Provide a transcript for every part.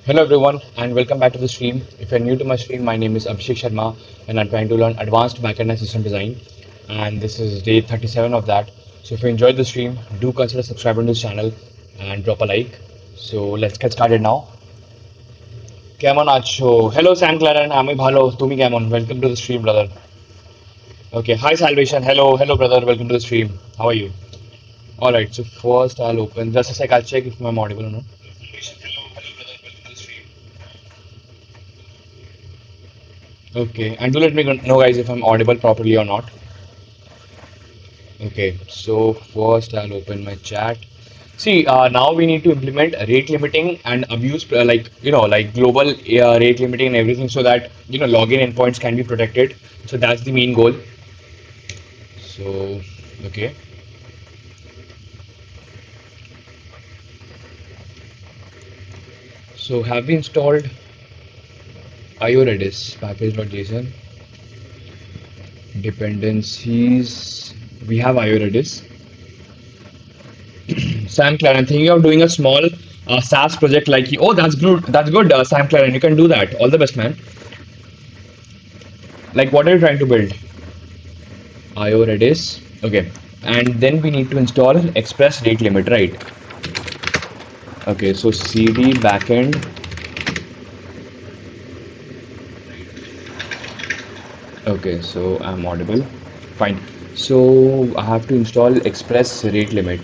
Hello everyone and welcome back to the stream. If you're new to my stream, my name is Abhishek Sharma and I'm trying to learn advanced backend and system design. And this is day 37 of that. So if you enjoyed the stream, do consider subscribing to this channel and drop a like. So let's get started now. কেমন আছো? Hello Sam Claren, আমি ভালো, তুমি কেমন? Welcome to the stream, brother. Okay, hi Salvation. Hello brother, welcome to the stream. How are you? Alright, so first I'll open just a sec, I'll check if I'm audible or not. Okay, and do let me know guys if I'm audible properly or not. Okay, so first I'll open my chat. See, now we need to implement rate limiting and abuse, like like global rate limiting and everything, so that login endpoints can be protected. So that's the main goal. So okay, so have we installed IO-Redis package.json dependencies? We have IO-Redis. Sam Claren, thinking of doing a small SaaS project like you. Oh, that's good. That's good, Sam Claren. You can do that. All the best, man. Like, what are you trying to build? IO Redis. Okay. And then we need to install Express Rate Limit, right? Okay. So CD backend. Okay. So I'm audible. Fine. So I have to install Express Rate Limit.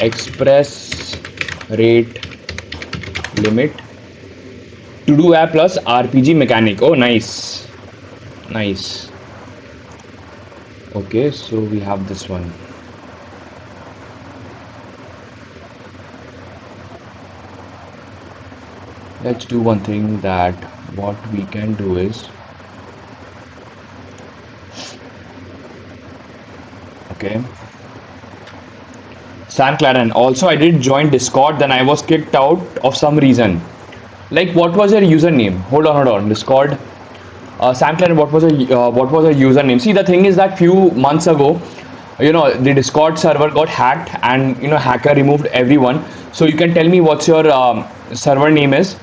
Express Rate Limit to do app plus RPG mechanic. Oh, nice. Nice. Okay, so we have this one. Let's do one thing that what we can do is okay. Sam Claren. Also, I did join Discord, then I was kicked out of some reason. Like, what was your username? Hold on. Discord. Sam Claren, what was your username? See, the thing is that few months ago, the Discord server got hacked, and hacker removed everyone. So you can tell me what's your server name is,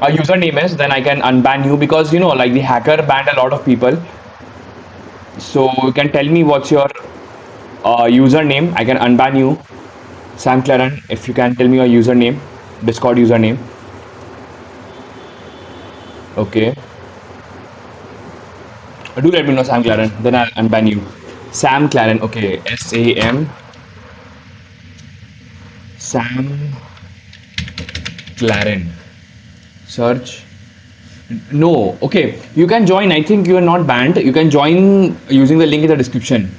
username is. Then I can unban you because like the hacker banned a lot of people. So you can tell me what's your username. I can unban you. Sam Claren, if you can tell me your username, Discord username. Okay. Do let me know, Sam Claren. Then I'll unban you. Sam Claren. Okay. Sam Claren. Search. No. Okay. You can join. I think you are not banned. You can join using the link in the description.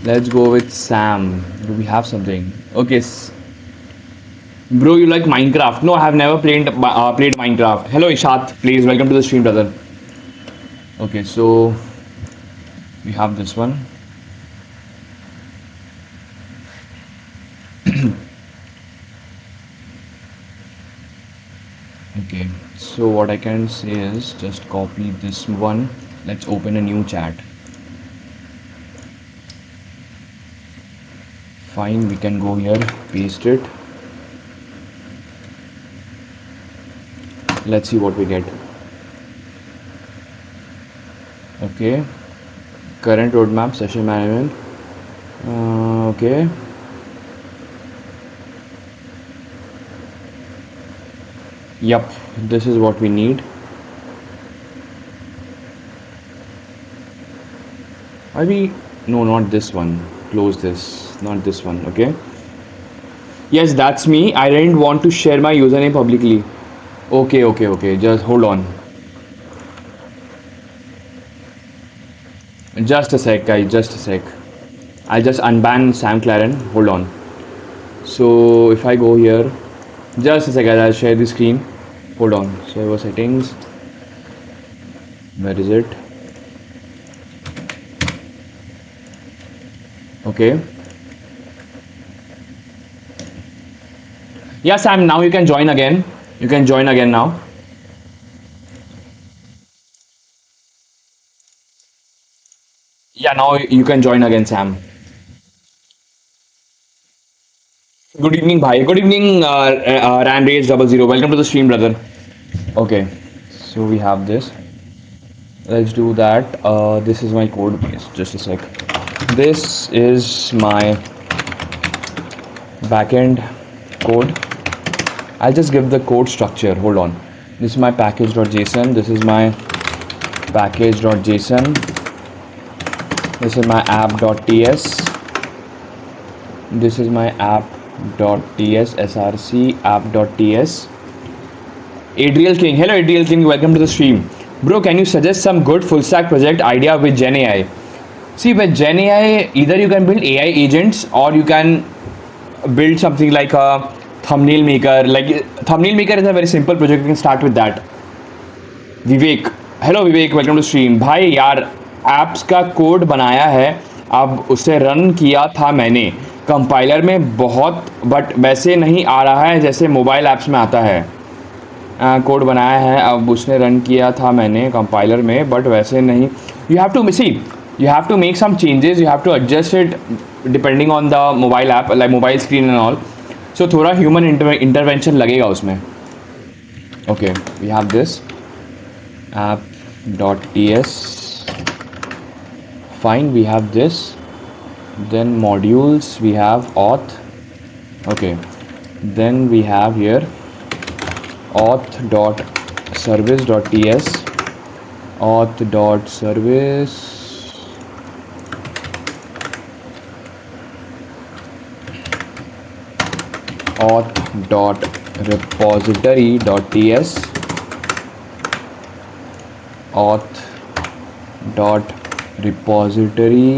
Let's go with Sam. Do we have something? Okay. Bro, you like Minecraft? No, I have never played Minecraft. Hello, Ishat. Please welcome to the stream, brother. Okay, so we have this one. Okay, so what I can say is just copy this one. Let's open a new chat. Fine, we can go here, paste it. Let's see what we get. Okay, current roadmap, session management. Okay. Yep, this is what we need. No, not this one. Close this, not this one. Okay. Yes, that's me. I didn't want to share my username publicly. Okay. Just hold on. Just a sec, guys. Just a sec. I'll just unban Sam Claren. Hold on. So if I go here, just a second, I'll share the screen. Hold on. Server settings. Where is it? Okay. Yeah, Sam, now you can join again. You can join again now. Yeah, now you can join again, Sam. Good evening, bhai. Good evening, Ran Rage 00. Welcome to the stream, brother. Okay, so we have this. Let's do that. This is my code base. Just a sec. This is my backend code. I'll just give the code structure. Hold on. This is my package.json. This is my package.json. This is my app.ts. This is my app.ts src app.ts. Adriel King. Hello, Adriel King. Welcome to the stream. Bro, can you suggest some good full stack project idea with Gen AI? See, with Gen AI, either you can build AI agents or you can build something like a thumbnail maker. Like thumbnail maker is a very simple project. You can start with that. Vivek, hello Vivek, welcome to stream. भाई यार apps का code बनाया है, अब उसे run किया था मैंने कंपाइलर में बहुत, बट वैसे नहीं आ रहा है जैसे मोबाइल ऐप्स में आता है। कोड बनाया है, अब उसने रन किया था मैंने कंपाइलर में, बट वैसे नहीं। You have to see, you have to make some changes, you have to adjust it depending on the mobile app, like mobile screen and all. So थोड़ा ह्यूमन इंटरवेंशन लगेगा उसमें। Okay, we have this app.ts. Fine, we have this. Then modules, we have auth. Okay, then we have here auth.service.ts, auth.service, auth.repository.ts, auth.repository.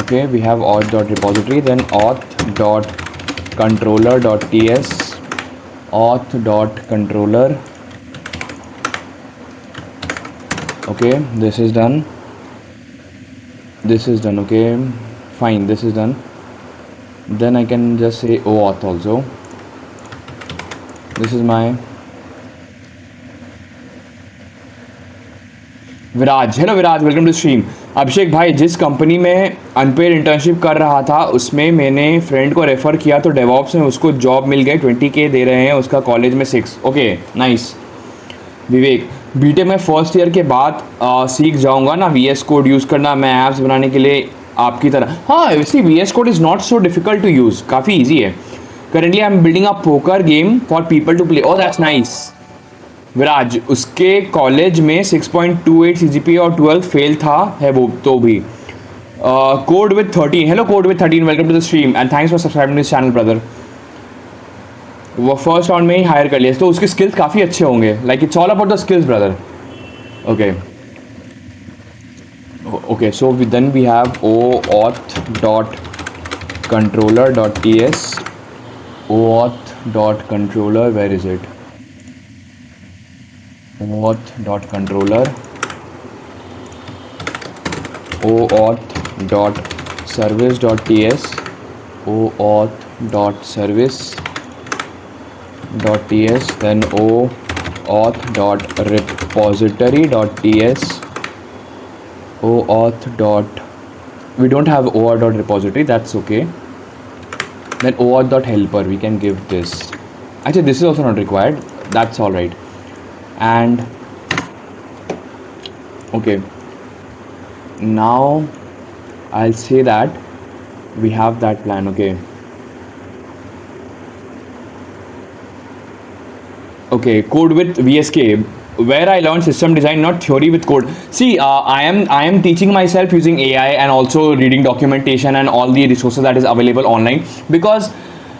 Okay, we have auth.repository, then auth.controller.ts, auth.controller. Okay, this is done. This is done. Okay, fine, this is done. Then I can just say OAuth also. This is my Viraj. Hello Viraj, welcome to stream. Abhishek भाई, जिस company में unpaid internship कर रहा था उसमें मैंने friend को refer किया तो डेवॉप्स में उसको जॉब मिल गई, 20K दे रहे हैं, उसका कॉलेज में 6। Okay, nice. विवेक, बीटेक में फर्स्ट ईयर के बाद सीख जाऊंगा ना VS कोड यूज़ करना मैं ऐप्स बनाने के लिए आपकी तरह। हाँ, वैसे VS code is not so difficult to use, काफ़ी ईजी है। Currently I am building a poker game for people to play. Oh, that's nice. Viraj, उसके कॉलेज में 6.28 CGPA और 12 फेल था है वो तो भी। Code with 13। Hello code with 13, welcome to the stream and thanks for subscribing this channel brother. वो first round में ही हायर कर लिया तो उसके स्किल्स काफ़ी अच्छे होंगे। Like it's all about the skills brother. Okay okay, so then we have OAuth.controller.ts, OAuth.controller, where is it? OAuth.controller, OAuth.service.ts, OAuth.service.ts, then OAuth.repository.ts, OAuth. We don't have OAuth.repository, that's okay. Then OAuth.helper, we can give this. Actually, this is also not required, that's all right. And okay, now I'll say that we have that plan. Okay, okay, code with VSK, where I learned system design, not theory with code. See, I am teaching myself using AI and also reading documentation and all the resources that is available online, because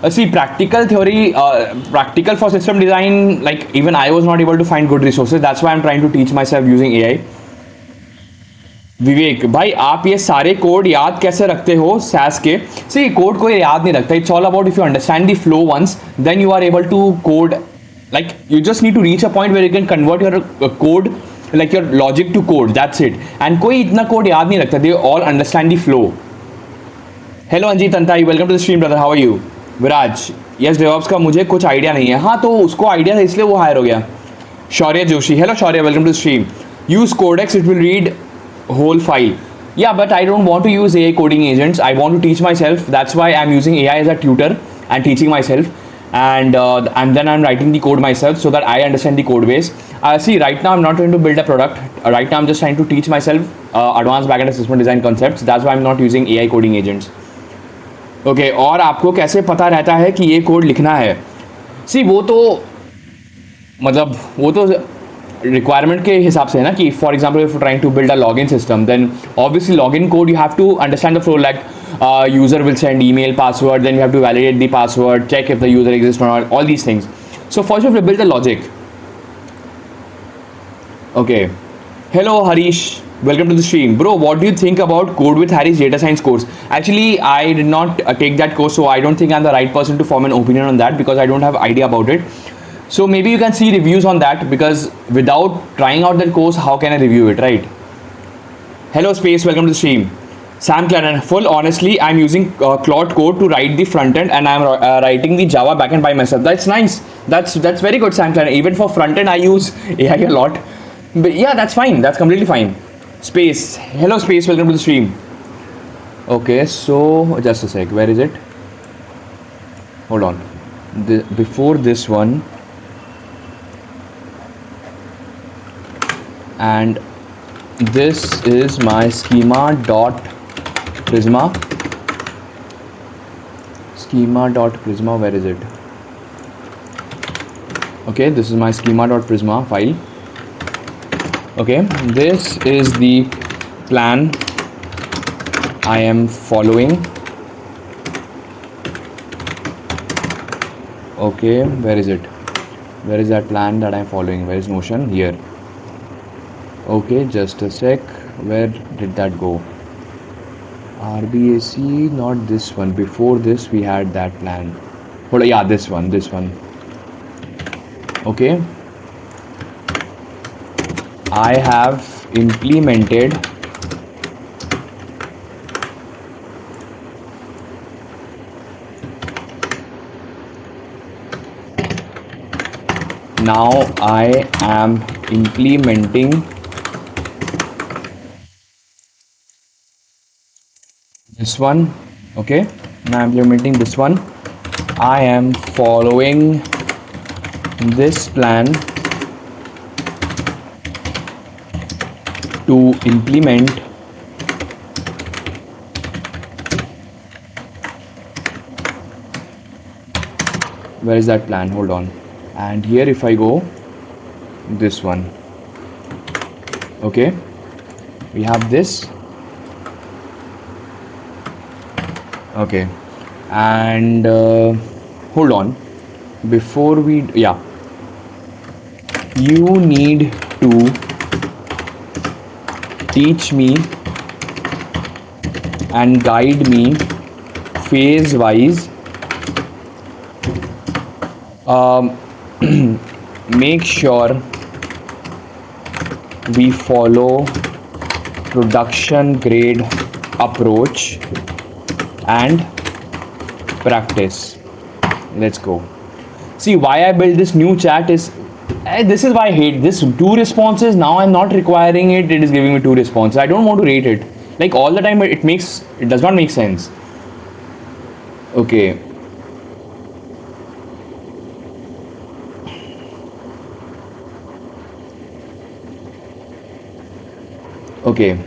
see, practical theory, practical for system design, like even I was not able to find good resources. That's why I'm trying to teach myself using AI. विवेक भाई, आप ये सारे code याद कैसे रखते हो cess के? सी, code कोई याद नहीं रखता। It's all about if you understand the flow once, then you are able to code. Like you just need to reach a point where you can convert your code, like your logic to code, that's it. And कोई इतना code याद नहीं रखता, they all understand the flow. Hello Anjeet Antai, welcome to the stream brother, how are you? Viraj, yes DevOps का मुझे कुछ idea नहीं है। हाँ, तो उसको आइडिया था इसलिए वो हायर हो गया। Shaurya Joshi, hello Shaurya, welcome to stream. Use Codex, it will read whole file. Yeah, but I don't want to use AI coding agents. I want to teach myself. That's why I'm using AI as a tutor and teaching myself. And then I'm writing the code myself so that I understand the code base. See, right now I'm not trying to build a product. Right now I'm just trying to teach myself advanced backend and system design concepts. That's why I'm not using AI coding agents. Okay, और आपको कैसे पता रहता है कि ये code लिखना है? सी वो तो मतलब वो तो रिक्वायरमेंट के हिसाब से है ना कि for example if trying to build a login system then obviously login code you have to understand the flow like user will send email password, then you have to validate the password, check if the user exists or not, all these things. So first you have to build the logic. Okay, hello Harish, welcome to the stream. Bro, what do you think about code with Harry's data science course? Actually I did not take that course, so I don't think I'm the right person to form an opinion on that because I don't have idea about it. So maybe you can see reviews on that because without trying out that course, how can I review it, right? Hello Space, welcome to the stream. Sam Claren, full honestly, I'm using Claude Code to write the front end and I'm writing the Java backend by myself. That's nice. That's very good, Sam Claren. Even for front end, I use AI a lot. But yeah, that's fine. That's completely fine. Space, hello Space, welcome to the stream. Okay, so just a sec. Where is it? Hold on. Before this one, and this is my schema.prisma. Schema.prisma, where is it? Okay, this is my schema.prisma file. Okay, this is the plan I am following. Okay, where is it? Where is that plan that I'm following? Where is Notion? Here. Okay, just a sec. Where did that go? RBAC, not this one. Before this we had that plan. Hold on, yeah, this one. Okay, I have implemented now I am implementing this one. Okay, now I'm implementing this one. I am following this plan to implement where is that plan? Hold on. And here if I go this one, okay, we have this. Okay, and hold on, before we you need to teach me and guide me phase wise, make sure we follow production grade approach and practice. Let's go. See, why I built this new chat is this is why I hate this 2 responses. Now I'm not requiring it, it is giving me 2 responses. I don't want to rate it like all the time, but it does not make sense. Okay, okay,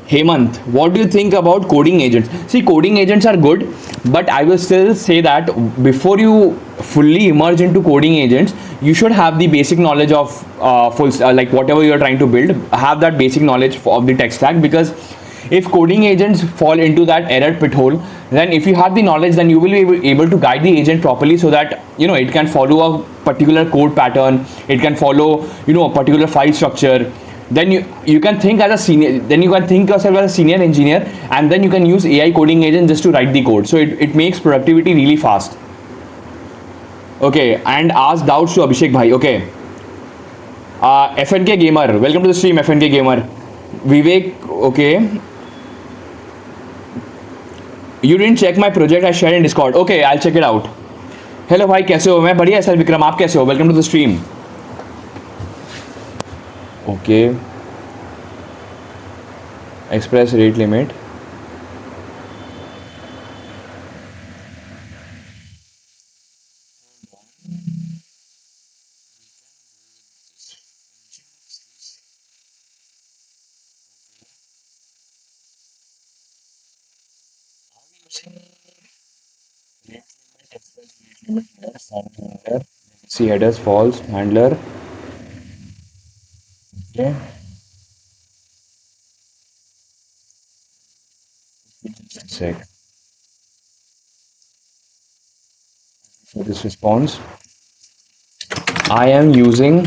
Hemant, what do you think about coding agents? See, coding agents are good, but I will still say that before you fully emerge into coding agents, you should have the basic knowledge of like whatever you are trying to build, have that basic knowledge of the tech stack, because if coding agents fall into that error pit hole, then if you have the knowledge, then you will be able to guide the agent properly so that it can follow a particular code pattern, it can follow a particular file structure. Then you can think as a senior, then you can think yourself as a senior engineer, and then you can use AI coding agent just to write the code, so it makes productivity really fast. Okay, and ask doubts to Abhishek bhai. Okay, FNK gamer, welcome to the stream. FNK gamer, Vivek, okay, you didn't check my project I shared in Discord. Okay, I'll check it out. Hello भाई, कैसे हो? मैं बढ़िया sir Vikram, आप कैसे हो? Welcome to the stream. Okay, express rate limit. See headers false handler. Okay. Sec. For this response, I am using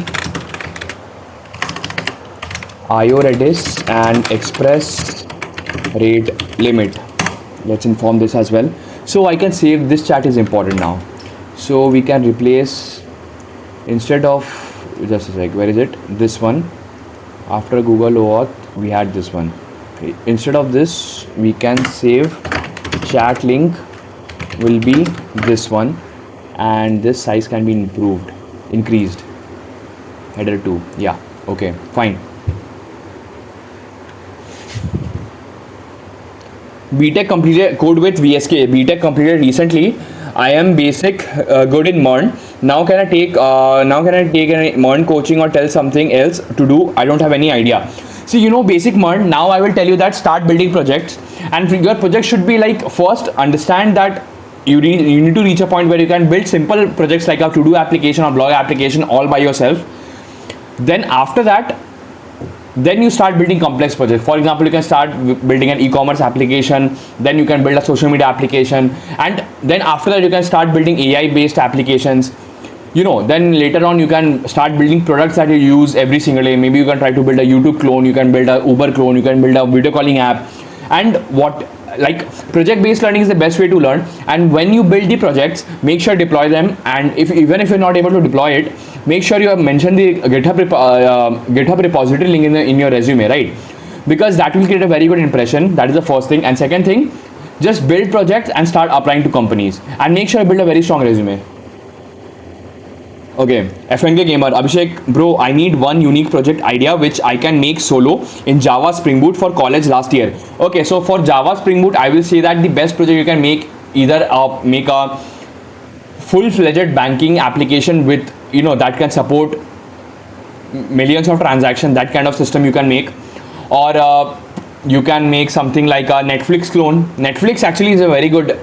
IO Redis and express rate limit. Let's inform this as well. So I can save this chat is important now. So we can replace instead of just a sec. Where is it? This one. After Google OAuth, we had this one. Okay. Instead of this, we can save chat link will be this one, and this size can be increased. Header 2. Yeah. Okay. Fine. BTech completed code with VSK. BTech completed recently. I am basic good in MERN. Now can I take any MERN coaching or tell something else to do? I don't have any idea. See, you know basic MERN. Now I will tell you that start building projects, and your project should be like, first understand that you need to reach a point where you can build simple projects like a to-do application or blog application all by yourself. Then after that, then you start building complex projects. For example, you can start building an e-commerce application, then you can build a social media application, and then after that you can start building AI based applications. Then later on you can start building products that you use every single day. Maybe you can try to build a YouTube clone, you can build a Uber clone, you can build a video calling app. And project based learning is the best way to learn. And when you build the projects, make sure deploy them, and even if you're not able to deploy it, make sure you have mentioned the GitHub repository link in your resume, right? Because that will create a very good impression. That is the first thing. And second thing, just build projects and start applying to companies, and make sure you build a very strong resume. Okay, FNK Gamer, Abhishek, bro, I need one unique project idea which I can make solo in Java Spring Boot for college last year. Okay, so for Java Spring Boot, I will say that the best project you can make, either make a full-fledged banking application with, that can support millions of transactions, that kind of system you can make, or you can make something like a Netflix clone. Netflix actually is a very good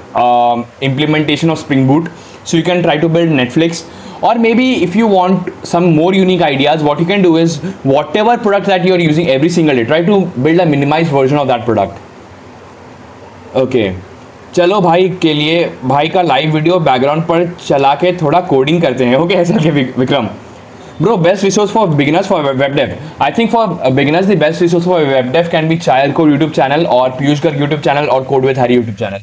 implementation of Spring Boot, so you can try to build Netflix. Or maybe if you want some more unique ideas, what you can do is whatever product that you are using every single day, try to build a minimized version of that product. Okay, चलो भाई के लिए भाई का live video background पर चला के थोड़ा कोडिंग करते हैं. ओके, ऐसा क्या Vikram? Bro, best resource for beginners for web dev. I think for beginners, the best resource for web dev can be Chayar Code YouTube channel or Piyush Garg YouTube channel or Code with Hari YouTube channel.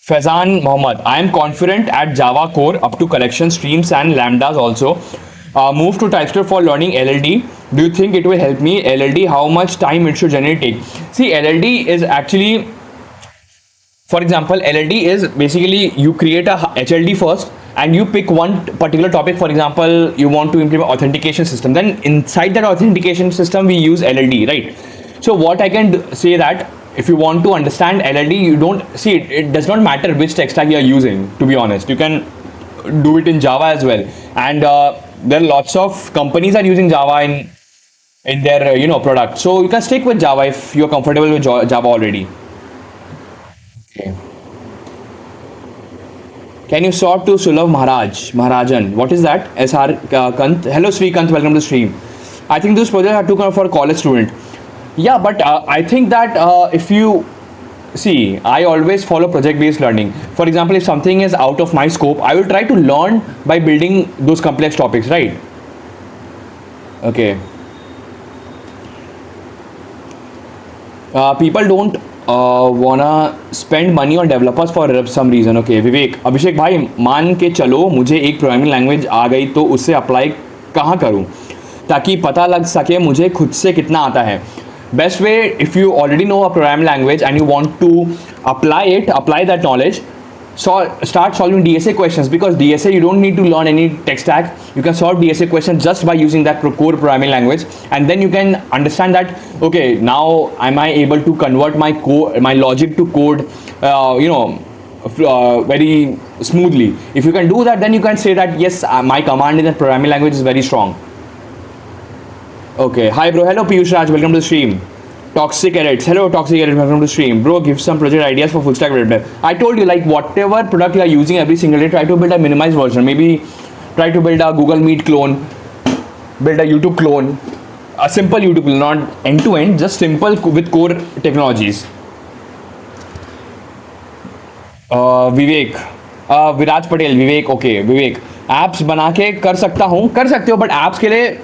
Faizan Mohammed, I am confident at Java core up to collection streams and lambdas also. Move to TypeScript for learning LLD. Do you think it will help me? LLD, how much time it should generally take? See, LLD is actually, for example, LLD is basically you create a HLD first and you pick one particular topic. For example, you want to implement authentication system. Then inside that authentication system, we use LLD, right? So what I can say that if you want to understand LLD, you don't see it. It does not matter which tech stack you are using. To be honest, you can do it in Java as well. And there are lots of companies are using Java in their product. So you can stick with Java if you're comfortable with Java already. Okay. Can you sort to Sulabh Maharajan? What is that? SR Kant. Hello Sri Kant, welcome to stream. I think this project I took for a college student. Yeah, but I think that if you see, I always follow project-based learning. For example, if something is out of my scope, I will try to learn by building those complex topics, right? Okay. People don't wanna spend money on developers for some reason. Okay, Vivek, Abhishek भाई मान के चलो मुझे एक programming language आ गई तो उससे apply कहाँ करूँ ताकि पता लग सके मुझे खुद से कितना आता है. Best way, if you already know a programming language and you want to apply that knowledge, start solving DSA questions, because DSA you don't need to learn any tech stack. You can solve DSA questions just by using that core programming language, and then you can understand that okay, now am I able to convert my logic to code, very smoothly. If you can do that, then you can say that yes, my command in the programming language is very strong. Okay, hi bro, hello Piyush Raj, welcome to the stream. Toxic edits, hello Toxic edits, welcome to the stream. Bro, give some project ideas for full stack web dev. I told you, like whatever product you are using every single day, try to build a minimized version. Maybe try to build a Google Meet clone, build a YouTube clone, a simple YouTube clone, not end to end, just simple with core technologies. Vivek, Viraj Patel, Vivek, okay Vivek, apps बना के कर सकता हूँ, कर सकते हो, but apps के लिए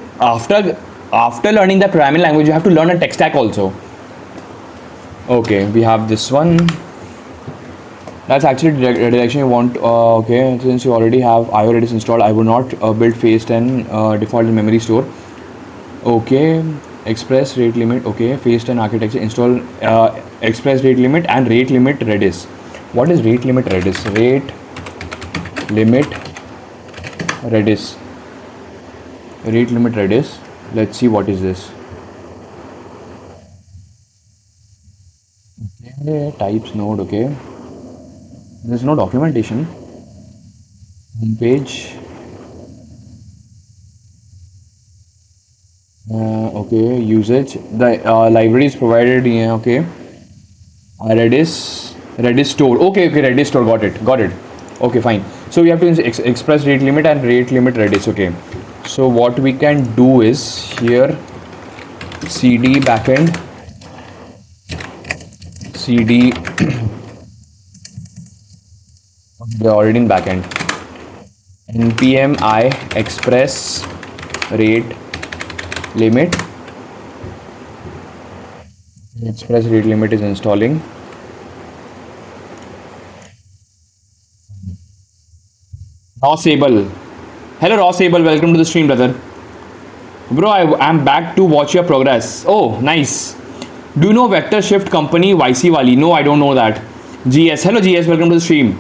after learning the programming language you have to learn a tech stack also. Okay, we have this one. That's actually direction you want. Okay, since you already have IO Redis installed, I would not build phase 10 default in memory store. Okay, express rate limit. Okay, phase 10 architecture, install express rate limit and rate limit Redis. What is rate limit Redis? Rate limit Redis. Rate limit Redis. Let's see what is this. Okay, types node. Okay, there's no documentation. Homepage. Okay, usage. The library is provided. Yeah, okay. Redis store. Okay, Redis store. Got it. Okay, fine. So we have to express rate limit and rate limit Redis. Okay. So what we can do is here cd backend cd they're already in backend, npm I express rate limit. Express rate limit is installing. Now Sable. Hello Ross Abel, welcome to the stream, brother. Bro, I'm back to watch your progress. Oh, nice. Do you know Vector Shift company YC Wali? No, I don't know that. GS, hello GS, welcome to the stream.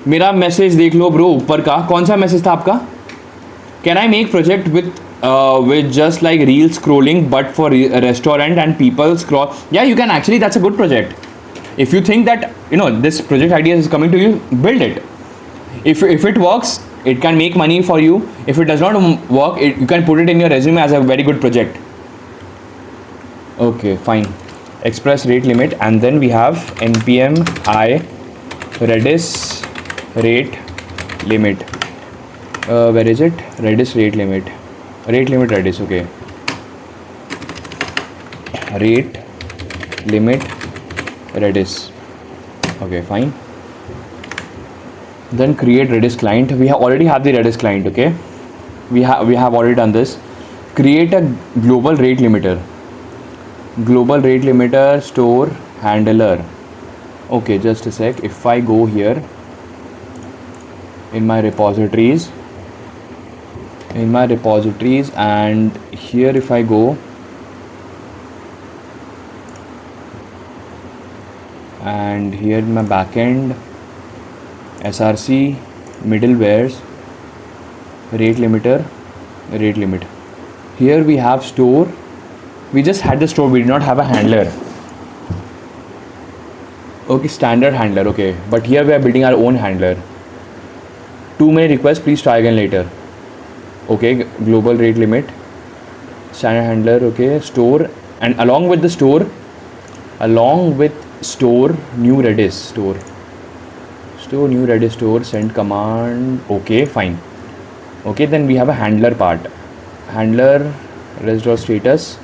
मेरा message देख लो bro ऊपर का. कौन सा message था आपका? Can I make project with just like reel scrolling but for restaurant and people scroll? Yeah, you can actually. That's a good project. If you think that this project idea is coming to you, build it. If it works, it can make money for you. If it does not work, you can put it in your resume as a very good project. Okay, fine. Express rate limit, and then we have npm I Redis rate limit. Where is it? Redis rate limit. Rate limit Redis. Okay. Rate limit Redis. Okay, fine. Then create Redis client. We already have the Redis client. Okay, we have already done this. Create a global rate limiter. Global rate limiter store handler. Okay, just a sec. If I go here in my repositories, and here if I go and here in my backend src middlewares rate limiter, rate limit. Here we have store. We just had the store, we did not have a handler. Okay, standard handler. Okay, but here we are building our own handler. Too many requests, please try again later. Okay, global rate limit, standard handler. Okay, store, and along with store new Redis store new Redis store, send command. Okay, fine. Okay, then we have a handler part. Handler res.status.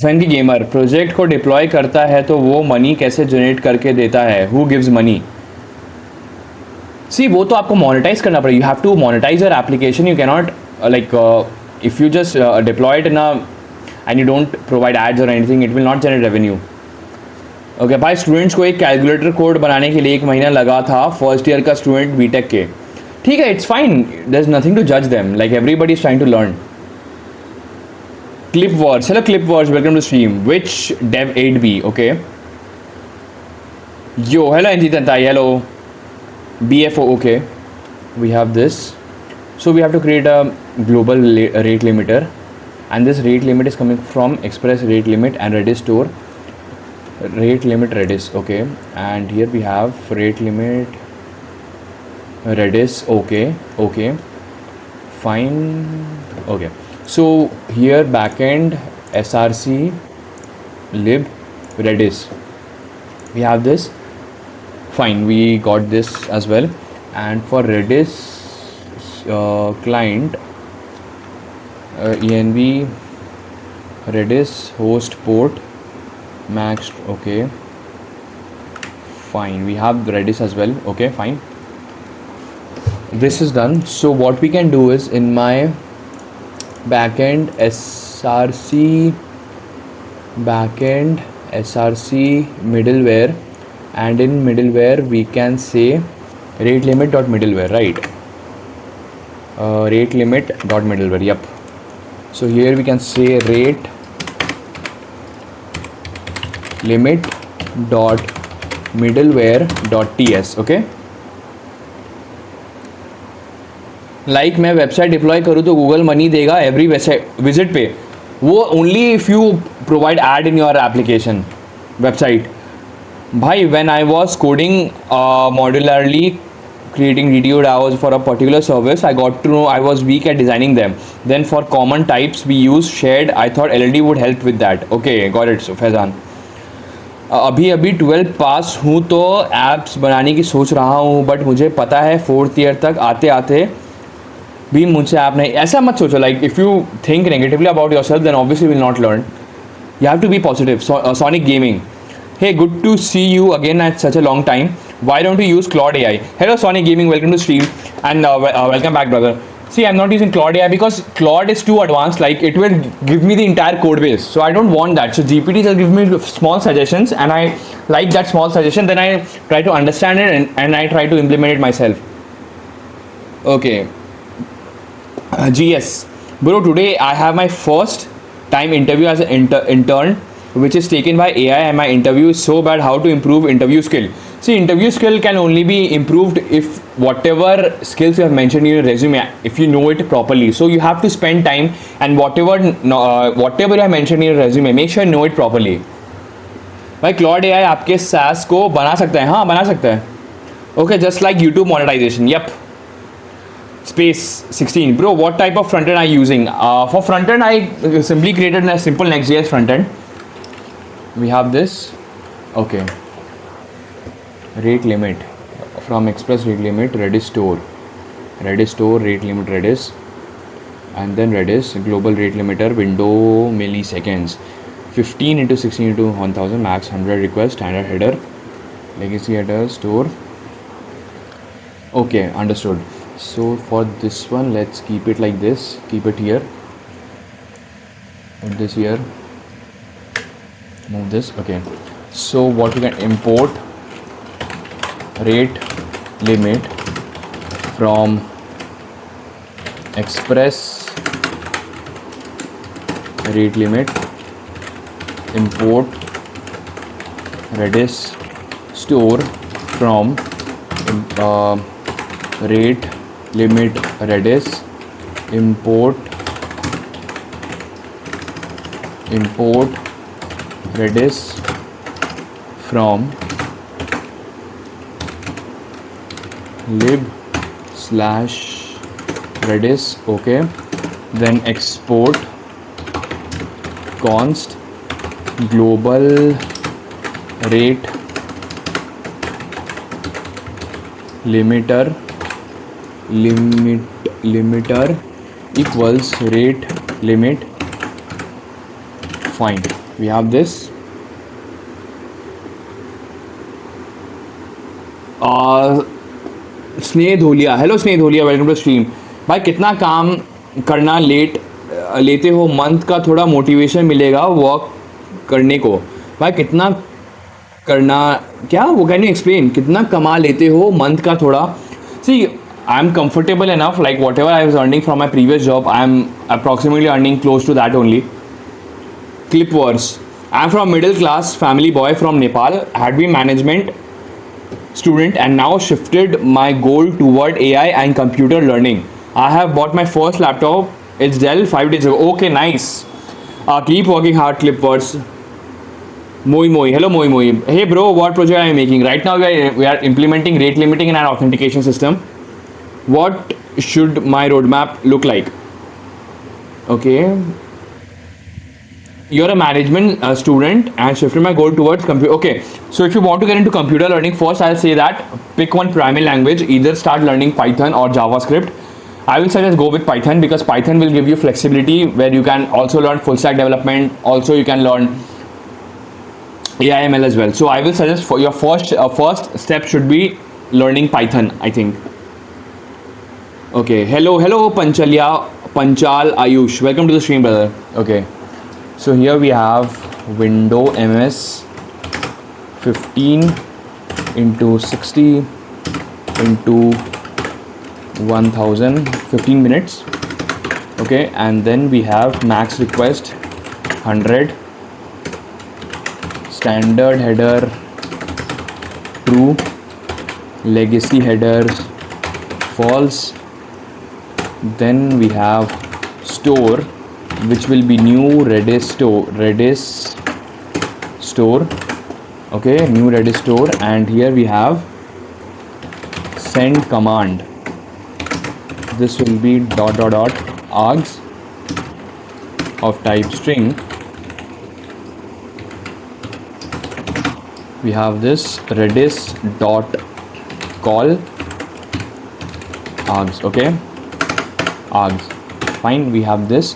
Fan की gamer project को deploy करता है तो वो money कैसे generate करके देता है? Who gives money? सी वो तो आपको मोनेटाइज करना पड़ेगा. You have to monetize your application. You cannot like if you just deploy it in a and you don't provide ads or anything, it will not generate revenue. Okay, भाई students को एक calculator code बनाने के लिए 1 महीना लगा था first year का स्टूडेंट बीटेक के. ठीक है, it's fine, there is nothing to जज them, like everybody is trying to learn. Clipwords. Hello Clipwords, welcome to stream. Which dev 8B? Okay. Yo, hello NG Tantai, hello. BFO, okay. We have this. So we have to create a global rate limiter, and this rate limit is coming from express rate limit and Redis store. Rate limit Redis, okay. And here we have rate limit Redis, okay. Fine, okay. So here backend src lib Redis. We have this. Fine, we got this as well. And for Redis client env Redis host port max, okay. Fine, we have Redis as well, okay, fine. This is done. So what we can do is in my backend src middleware, and in middleware we can say rate limit dot middleware, right? Rate limit dot middleware, yep. So here we can say rate limit dot middleware dot ts, okay. Like मैं website deploy करूँ तो Google money देगा every visit पे, वो only if you provide ad in your application website. भाई when I was coding modularly creating DDO DAOs for a particular service, I got to know I was weak at designing them. Then for common types we use shared. I thought LLD would help with that. Okay, got it. So Faizan, अभी 12 पास हूँ तो apps बनाने की सोच रहा हूँ, but मुझे पता है 4th ईयर तक आते आते भी मुझसे ऐप नहीं. ऐसा मत सोचो. Like if you think negatively about yourself then obviously will not learn. You have to be positive. Sonic Gaming. Hey, good to see you again at such a long time. Why don't you use Claude AI? Hello Sonic Gaming, welcome to stream, and welcome back, brother. See, I'm not using Claude AI because Claude is too advanced. Like it will give me the entire code base, so I don't want that. So GPT will give me small suggestions, and I like that small suggestion. Then I try to understand it and I try to implement it myself. Okay. GS, bro. Today I have my first time interview as an intern, which is taken by AI, and my interview is so bad. How to improve interview skill? See, interview skill can only be improved if whatever skills you have mentioned in your resume, if you know it properly. So you have to spend time, and whatever you have mentioned in your resume, make sure you know it properly. भाई Claude AI आपके SaaS को बना सकता है. हाँ, बना सकता है. Okay, just like YouTube monetization. Yep. Space 16, bro. What type of front end are you using? For front end, I simply created a simple Next.js front end. We have this. Okay. Rate limit from express rate limit Redis store rate limit Redis, and then Redis global rate limiter window milliseconds 15 into 16 into 1000 max 100 request standard header legacy header store. Okay, understood. So for this one, let's keep it like this. Keep it here. Put this here. Move this. Okay. So what we can import rate limit from express rate limit, import Redis store from rate limit Redis, import Redis from lib/Redis. Okay, then export const global rate limiter equals rate limit. Fine, we have this. स्नेह Dholiya, hello स्नेह Dholiya, welcome to stream. भाई कितना काम करना लेते हो month का थोड़ा मोटिवेशन मिलेगा वर्क करने को. भाई कितना करना, क्या वो कैन यू एक्सप्लेन, कितना कमा लेते हो मंथ का थोड़ा. सी I am comfortable enough, like whatever I was earning from my previous job, I am approximately earning close to that only. Clip verse. I'm from middle class family boy from Nepal, had been management student and now shifted my goal toward AI and computer learning. I have bought my first laptop. It's Dell 5 days ago. Okay, nice. Keep working hard, clip words. Moi Moi. Hello Moi Moi. Hey bro, what project are you making? Right now we are implementing rate limiting in an authentication system. What should my roadmap look like? Okay, you're a management student and shifted my goal towards computer. Okay, so if you want to get into computer learning, first I'll say that pick one primary language, either start learning Python or JavaScript. I will suggest go with Python because Python will give you flexibility where you can also learn full stack development. Also, you can learn AIML as well. So I will suggest for your first step should be learning Python, I think. Okay, hello Panchal Ayush. Welcome to the stream, brother. Okay. So here we have window ms 15 into 60 into 1000 15 minutes. Okay, and then we have max request 100, standard header true, legacy headers false. Then we have store, which will be new Redis store. Okay, new Redis store, and here we have send command. This will be dot dot dot args of type string. We have this Redis dot call args. Okay, args. Fine, we have this.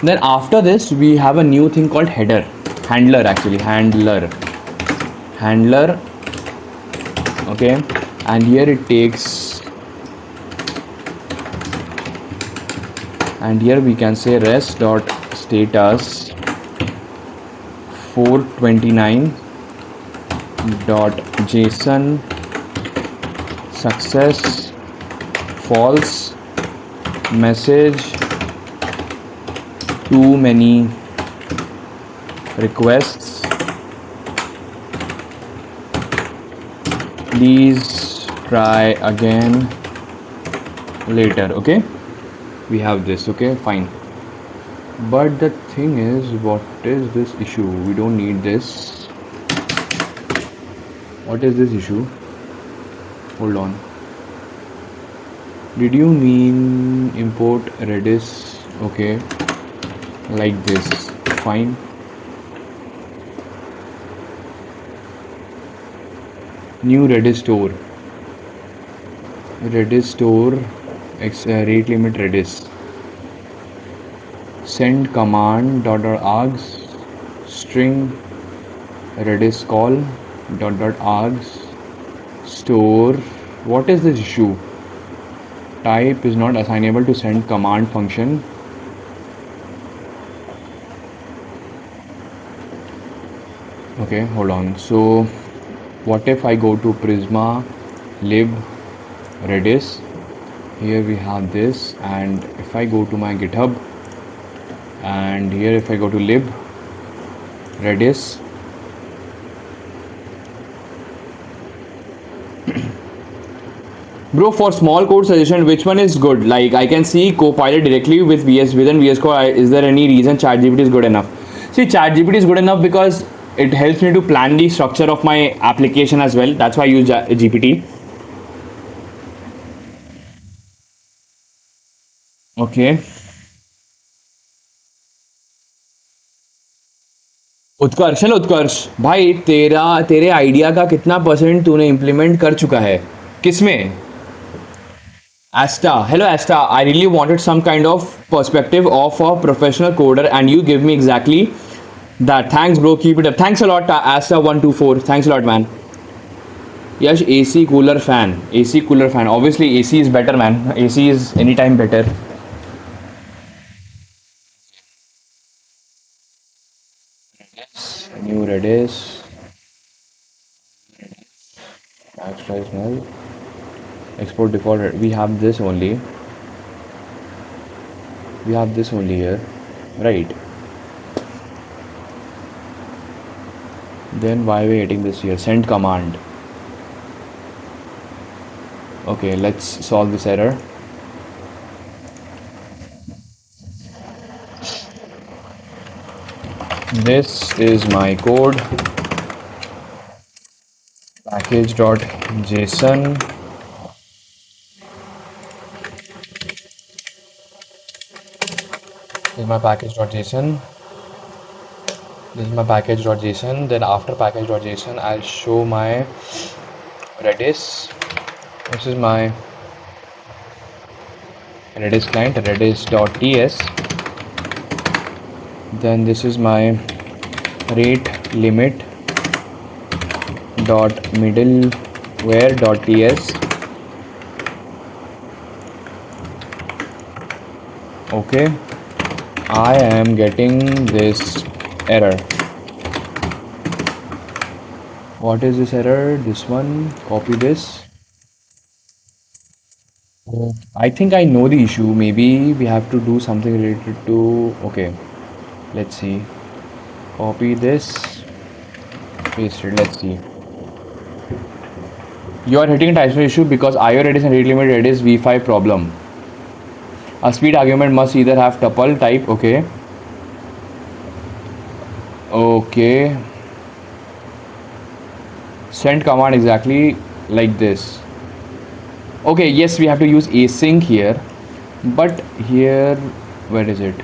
Then after this we have a new thing called handler. Okay, and here it takes, and here we can say rest dot status 429 dot json success false message too many requests, please try again later. Okay, we have this. Okay, fine, but the thing is, what is this issue? We don't need this. What is this issue? Hold on, did you mean import Redis? Okay, like this. Fine, new Redis store rate limit Redis send command dot dot args string Redis call dot dot args store. What is this issue? Type is not assignable to send command function. Okay, hold on. So what if I go to Prisma lib Redis? Here we have this, and if I go to my GitHub, and here if I go to lib Redis, bro, for small code suggestion, which one is good? Like I can see Copilot directly with within VS Code. Is there any reason ChatGPT is good enough? See, ChatGPT is good enough because it helps me to plan the structure of my application as well. That's why I use GPT. Okay. Utkarsh, hello Utkarsh भाई, तेरे idea का कितना percent तूने implement कर चुका है? किसमें? Asta, hello Asta. I really wanted some kind of perspective of a professional coder, and you give me exactly that. Thanks, bro. Keep it up. Thanks a lot, Asta124. Thanks a lot, man. Yash, AC cooler fan. AC cooler fan. Obviously, AC is better, man. AC is anytime better. New Redis. Extract null. Export default. We have this only. We have this only here, right? Then why are we getting this here? Send command. Okay, let's solve this error. This is my code. Package.json. This is my package.json. This is my package.json. Then after package.json, I'll show my Redis. This is my Redis client, redis.ts. Then this is my rate limit dot middleware.ts. Okay, I am getting this error. What is this error? This one. Copy this. I think I know the issue. Maybe we have to do something related to. Okay, let's see. Copy this. Paste it. Let's see. You are hitting a type issue because IO Redis and rate limit Redis v5 problem. A speed argument must either have tuple type. Okay. Okay. Send command exactly like this. Okay, yes, we have to use async here, but here, where is it?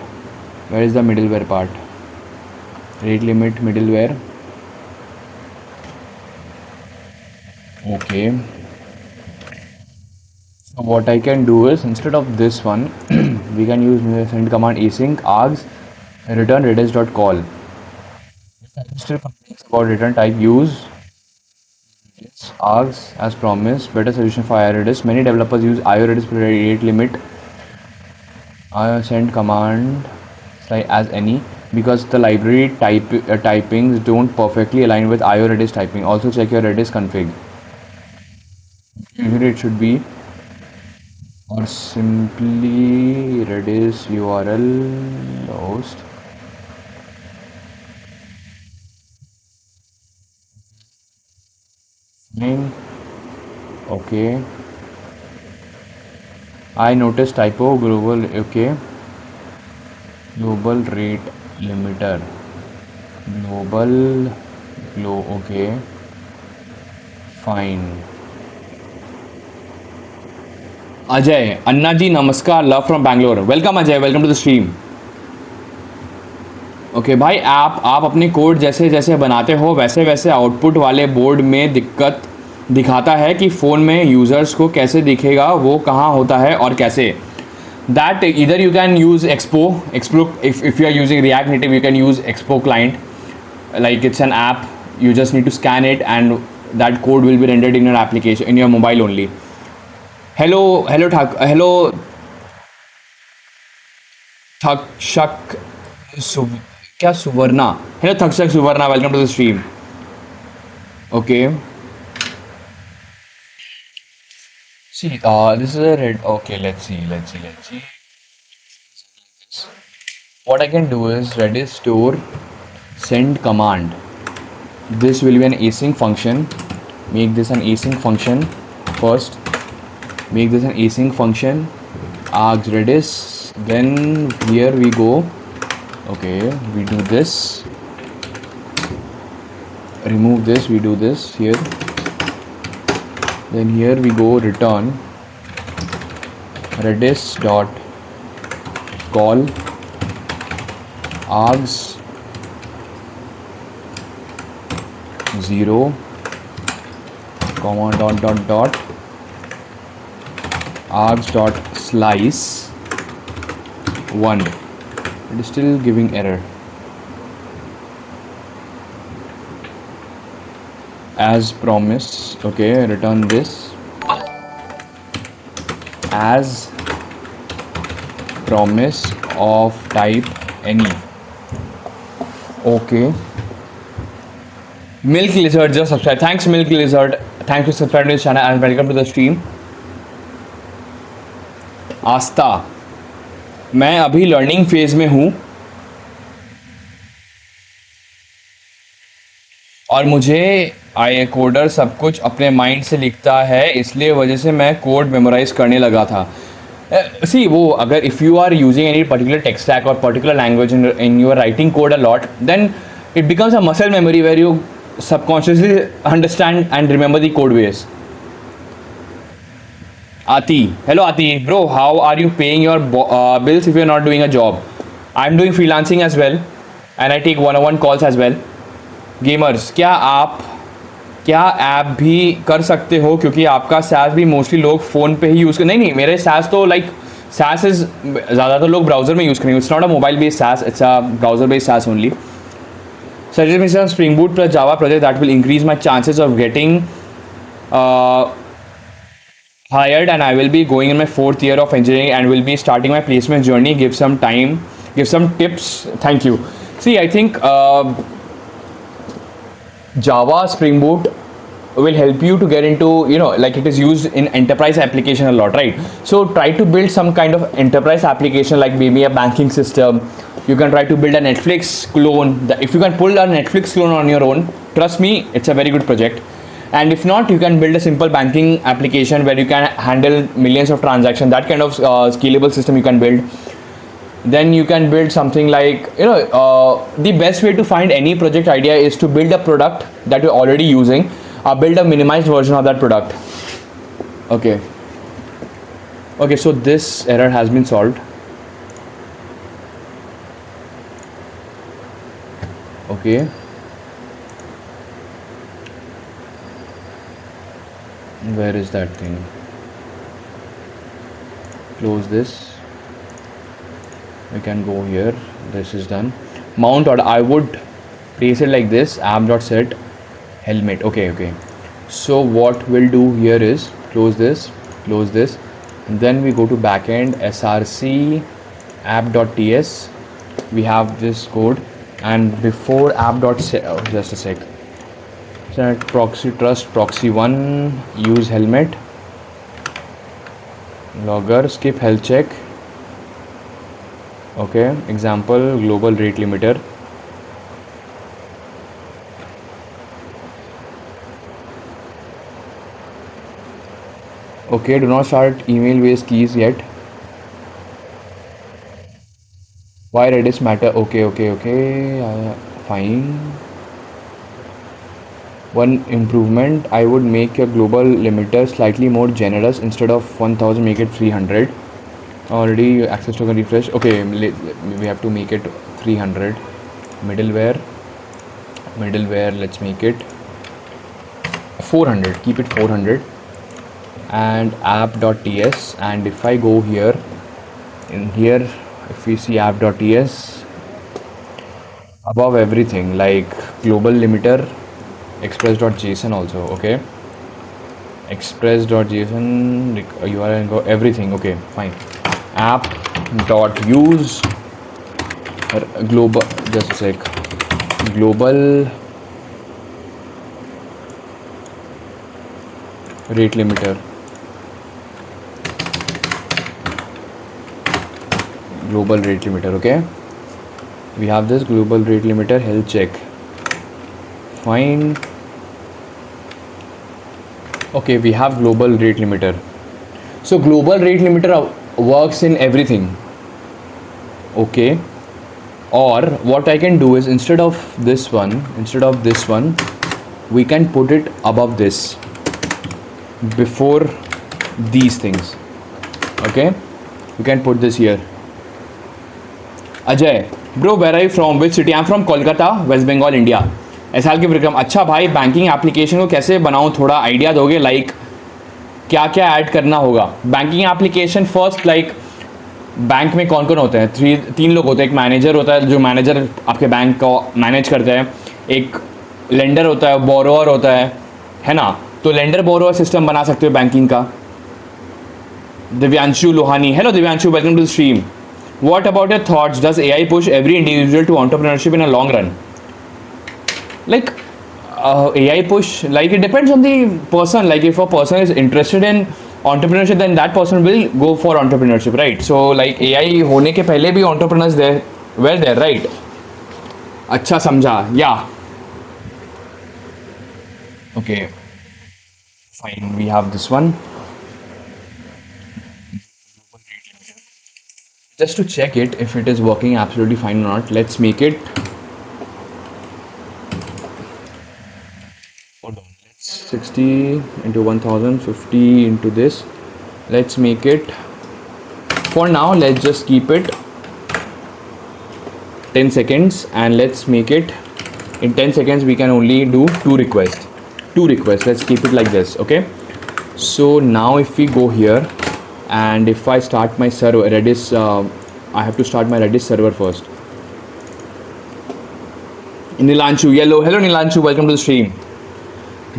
Where is the middleware part? Rate limit middleware. Okay. So what I can do is, instead of this one, we can use send command async args return redis.call. If I'm still confused about return type, use args as promised. Better solution for IO Redis. Many developers use IO Redis for rate limit. Send command like as any because the library typings don't perfectly align with IO Redis typing. Also check your Redis config. Usually it should be or simply Redis URL host. Name. Okay. I noticed typo global. Okay. Global rate limiter. Okay. Fine. Ajay, Anna ji, namaskar, love from Bangalore. Welcome Ajay, welcome to the stream. Okay भाई आप अपने code जैसे जैसे बनाते हो वैसे वैसे output वाले बोर्ड में दिक्कत दिखाता है कि फ़ोन में यूज़र्स को कैसे दिखेगा वो कहाँ होता है और कैसे दैट इधर you can use Expo if you are using React Native you can use Expo client like it's an app. You just need to scan it and that code will be rendered in your application in your mobile only. Hello Thakshak क्या सुवर्णा. Hello Thakshak Suvarna, welcome to the stream. Okay, see this is a red. Okay, let's see what I can do is Redis store send command. This will be an async function. Make this an async function first. Make this an async function args Redis. Then here we go. Okay, we do this, remove this, we do this here. Then here we go return redis dot call args 0 comma dot args dot slice 1. It is still giving error. As promised. Okay, return this as promise of type any. Okay, Milk Lizard just subscribe. Thanks Milk Lizard, thanks for subscribing to this channel and welcome to the stream. आस्था, मैं अभी learning phase में हूँ और मुझे आई coder सब कुछ अपने mind से लिखता है, इसलिए वजह से मैं कोड मेमोराइज करने लगा था. सी वो अगर if you are using any particular text stack or particular language in your writing code a lot, then it becomes a muscle memory where you subconsciously understand and remember the code base. Ati, hello Ati, bro, how are you paying your bills if you're not doing a job? I'm doing freelancing as well, and I take one-on-one calls as well. Gamers, क्या app भी कर सकते हो, क्योंकि आपका SaaS भी mostly लोग phone पे ही यूज़ कर. नहीं नहीं, मेरे SaaS तो लाइक SaaS इज़ ज़्यादातर लोग ब्राउज़र में यूज़ करेंगे. It's not a mobile based SaaS, it's a browser based SaaS only. Suggest me some Spring Boot plus Java project that will increase my chances of getting hired, and I will be going in my 4th year of engineering and will be starting my placement journey. Give some time, give some tips. Thank you. See, I think Java Spring Boot will help you to get into, like it is used in enterprise application a lot, right? So try to build some kind of enterprise application, like maybe a banking system. You can try to build a Netflix clone. If you can pull a Netflix clone on your own, trust me, it's a very good project. And if not, you can build a simple banking application where you can handle millions of transactions. That kind of scalable system you can build. Then you can build something like, the best way to find any project idea is to build a product that you're already using, build a minimized version of that product. Okay, so this error has been solved. Okay, where is that thing? Close this. We can go here. This is done. Mount order, I would place it like this, app.set helmet. Okay, so what we'll do here is close this, and then we go to backend src app.ts. We have this code, and before app.set, just a sec, set proxy trust proxy1, use helmet, logger, skip health check. Okay, example, global rate limiter. Okay, do not start email based keys yet. Why Redis matter? Okay, fine. One improvement, I would make your global limiter slightly more generous. Instead of 1000, make it 300. Already access token refresh. Okay, we have to make it 300. Middleware, let's make it 400. Keep it 400. And app.ts, and if I go here, in here, if we see app.ts, above everything like global limiter, express.json also. Okay, express.json URL and go everything. Okay, fine. App.use global, just a sec, global rate limiter, okay, we have this global rate limiter health check. Fine. Okay, we have global rate limiter. So global rate limiter works in everything. Okay, or what I can do is, instead of this one, we can put it above this, before these things. Okay, we can put this here. Ajay, bro, where are you from? Which city? I'm from Kolkata, West Bengal, India. SL के विक्रम. अच्छा भाई, banking application को कैसे बनाऊं, थोड़ा idea दोगे? Like क्या क्या ऐड करना होगा banking application? First, like bank में कौन कौन होते हैं? तीन लोग होते हैं. एक मैनेजर होता है, जो मैनेजर आपके बैंक को मैनेज करता है. एक लेंडर होता है, बोरोअर होता है ना? तो लेंडर बोरोअर सिस्टम बना सकते हो बैंकिंग का. Divyanshu Lohani, hello Divyanshu, welcome to the stream. What about your thoughts? Does AI push every individual to entrepreneurship in a long run? Like AI push, like it depends on the person. Like if a person is interested in entrepreneurship, then that person will go for entrepreneurship, right? So like AI होने के पहले भी entrepreneurs were there, right? अच्छा समझा, yeah. Okay, fine. We have this one. Just to check it if it is working absolutely fine or not, let's make it. Hold on. Let's 60 into 1000, 50 into this. Let's make it. For now, let's just keep it 10 seconds, and let's make it in 10 seconds. We can only do two requests. Let's keep it like this. Okay. So now if we go here, and if I start my server Redis, I have to start my Redis server first. Nilanshu, hello Nilanshu, welcome to the stream.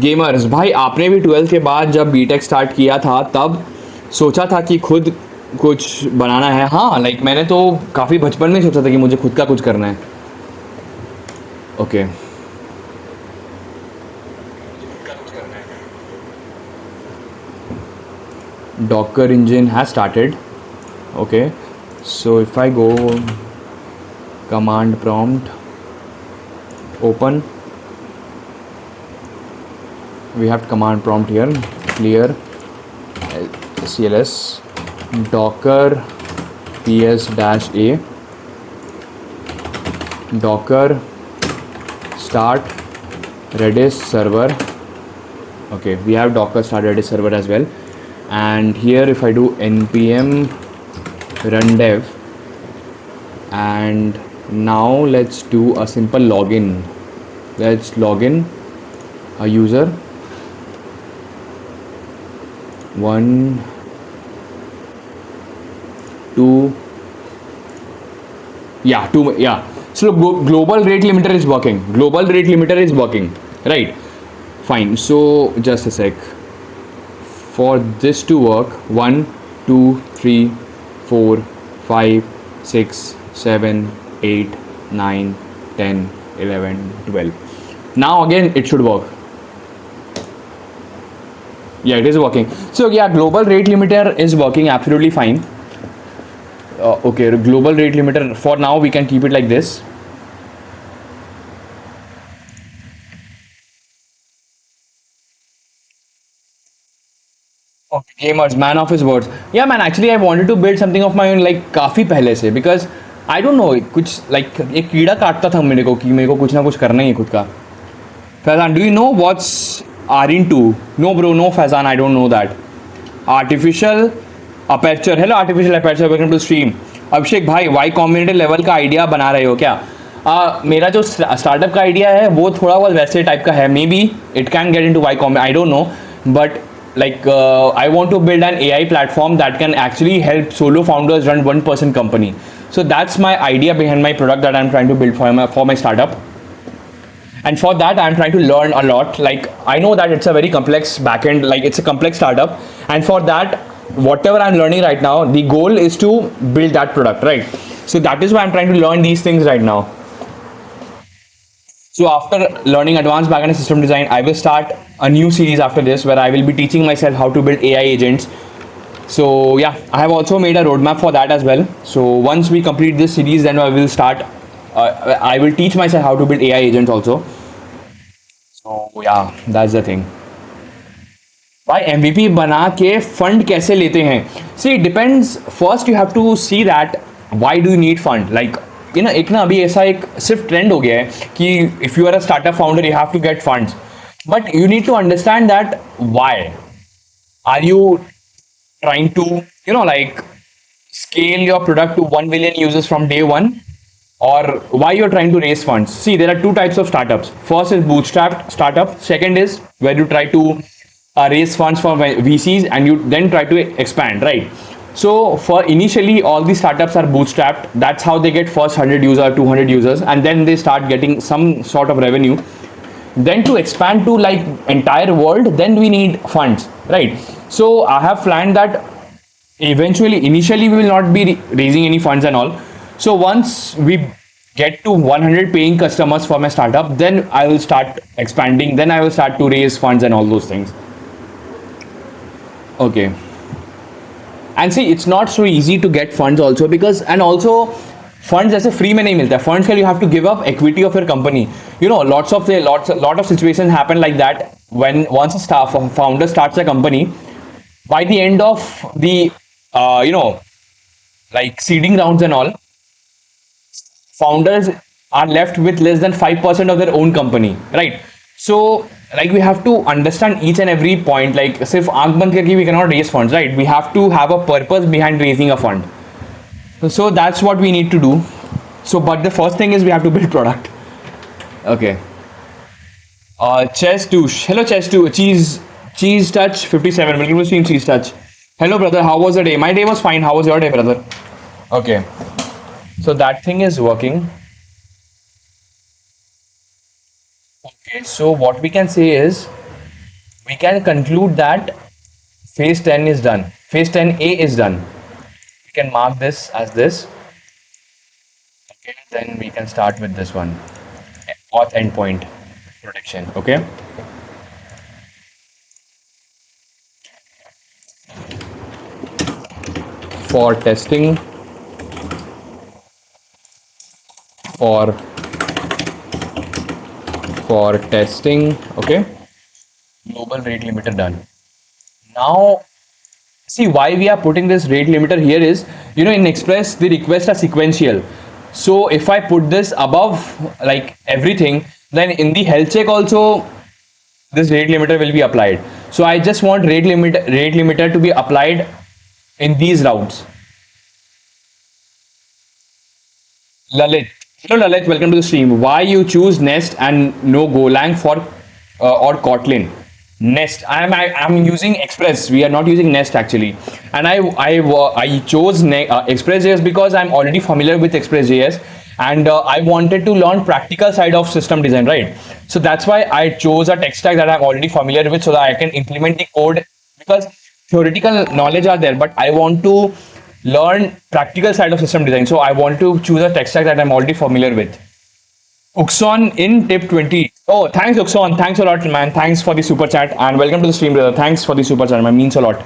Gamers भाई, आपने भी 12th के बाद जब BTech start किया था तब सोचा था कि खुद कुछ बनाना है? हाँ, लाइक मैंने तो काफ़ी बचपन में सोचा था कि मुझे खुद का कुछ करना है। Okay, Docker engine has started. Okay, so if I go command prompt open, we have command prompt here, clear cls docker ps-a docker start redis server. Okay, we have docker start redis server as well. And here if I do npm run dev, and now let's do a simple login. Let's log in a user 1 2 so global rate limiter is working, right? Fine, so just a sec. For this to work, 1 2 3 4 5 6 7 8 9 10 11 12. Now again it should work. Yeah, it is working. So yeah, global rate limiter is working absolutely fine. Okay, global rate limiter, for now we can keep it like this. Okay, gamers, man of his words. Yeah man, actually I wanted to build something of my own like काफी पहले से, because I don't know, कुछ like एक कीड़ा काटता था मेरे को कि मेरे को कुछ ना कुछ करना ही है खुद का. Faizan, do you know what's R into? No bro, no Faizan, I don't know that. Artificial aperture. Hello artificial aperture, welcome to stream. अभिषेक भाई, वाई कॉम्बिनेटेड लेवल का आइडिया बना रहे हो क्या? मेरा जो स्टार्टअप का आइडिया है वो थोड़ा बहुत वैसे टाइप का है. Maybe it can get into Y Combinator, I don't know, but like I want to build an AI platform that can actually help solo founders run one-person company. So that's my idea behind my product that I'm trying to build for my startup. And for that I'm trying to learn a lot. Like I know that it's a very complex backend, like it's a complex startup, and for that whatever I'm learning right now, the goal is to build that product, right? So that is why I'm trying to learn these things right now. So after learning advanced backend and system design, I will start a new series after this where I will be teaching myself how to build AI agents. So yeah, I have also made a roadmap for that as well. So once we complete this series, then I will start. I will teach myself how to build AI agents also. So yeah, that's the thing. भाई MVP बना के fund कैसे लेते हैं? See, it depends. First, you have to see that why do you need fund? Like ये ना एक ना अभी ऐसा एक सिर्फ ट्रेंड हो गया है कि if you are a startup founder you have to get funds, but you need to understand that why are you trying to like scale your product to 1 million users from day one, or why you're trying to raise funds. See, there are two types of startups. First is bootstrapped startup. Second is where you try to raise funds from VCs and you then try to expand, right? So for initially all the startups are bootstrapped. That's how they get first 100 users, 200 users, and then they start getting some sort of revenue. Then to expand to like entire world, then we need funds, right? So I have planned that initially we will not be raising any funds and all. So once we get to 100 paying customers for my startup, then I will start expanding, then I will start to raise funds and all those things. Okay. And see, it's not so easy to get funds also, because and also funds ऐसे free में नहीं मिलता है. Funds के लिए you have to give up equity of your company. Lot of situations happen like that when once a founder starts a company, by the end of the you know, like seeding rounds and all, founders are left with less than 5% of their own company, right? So like we have to understand each and every point. Like sirf aankh band karke we cannot raise funds, right? We have to have a purpose behind raising a fund. So that's what we need to do. So but the first thing is we have to build product. Okay. Chess douche. Hello, chess douche. Cheese touch 57. Welcome to stream, cheese touch. Hello, brother. How was the day? My day was fine. How was your day, brother? Okay. So that thing is working. Okay. So what we can say is we can conclude that phase 10 is done. Phase 10A is done. We can mark this as this. Okay. Then we can start with this one. Auth endpoint protection. Okay. For testing, for testing, okay, global rate limiter done. Now see why we are putting this rate limiter here is, you know, in Express the requests are sequential. So if I put this above like everything, then in the health check also this rate limiter will be applied. So I just want rate limiter to be applied in these routes. Lalit. Hello Lalit, welcome to the stream. Why you choose Nest and no Golang for or Kotlin? Nest. I'm using Express. We are not using Nest actually. And I chose Express.js because I'm already familiar with Express.js, and I wanted to learn practical side of system design, right? So that's why I chose a tech stack that I'm already familiar with so that I can implement the code, because theoretical knowledge are there, but I want to learn practical side of system design. So I want to choose a tech stack that I'm already familiar with. Uxon in tip 20. Oh, thanks Uxon. Thanks a lot, man. Thanks for the super chat and welcome to the stream, brother. Thanks for the super chat, man. Means a lot.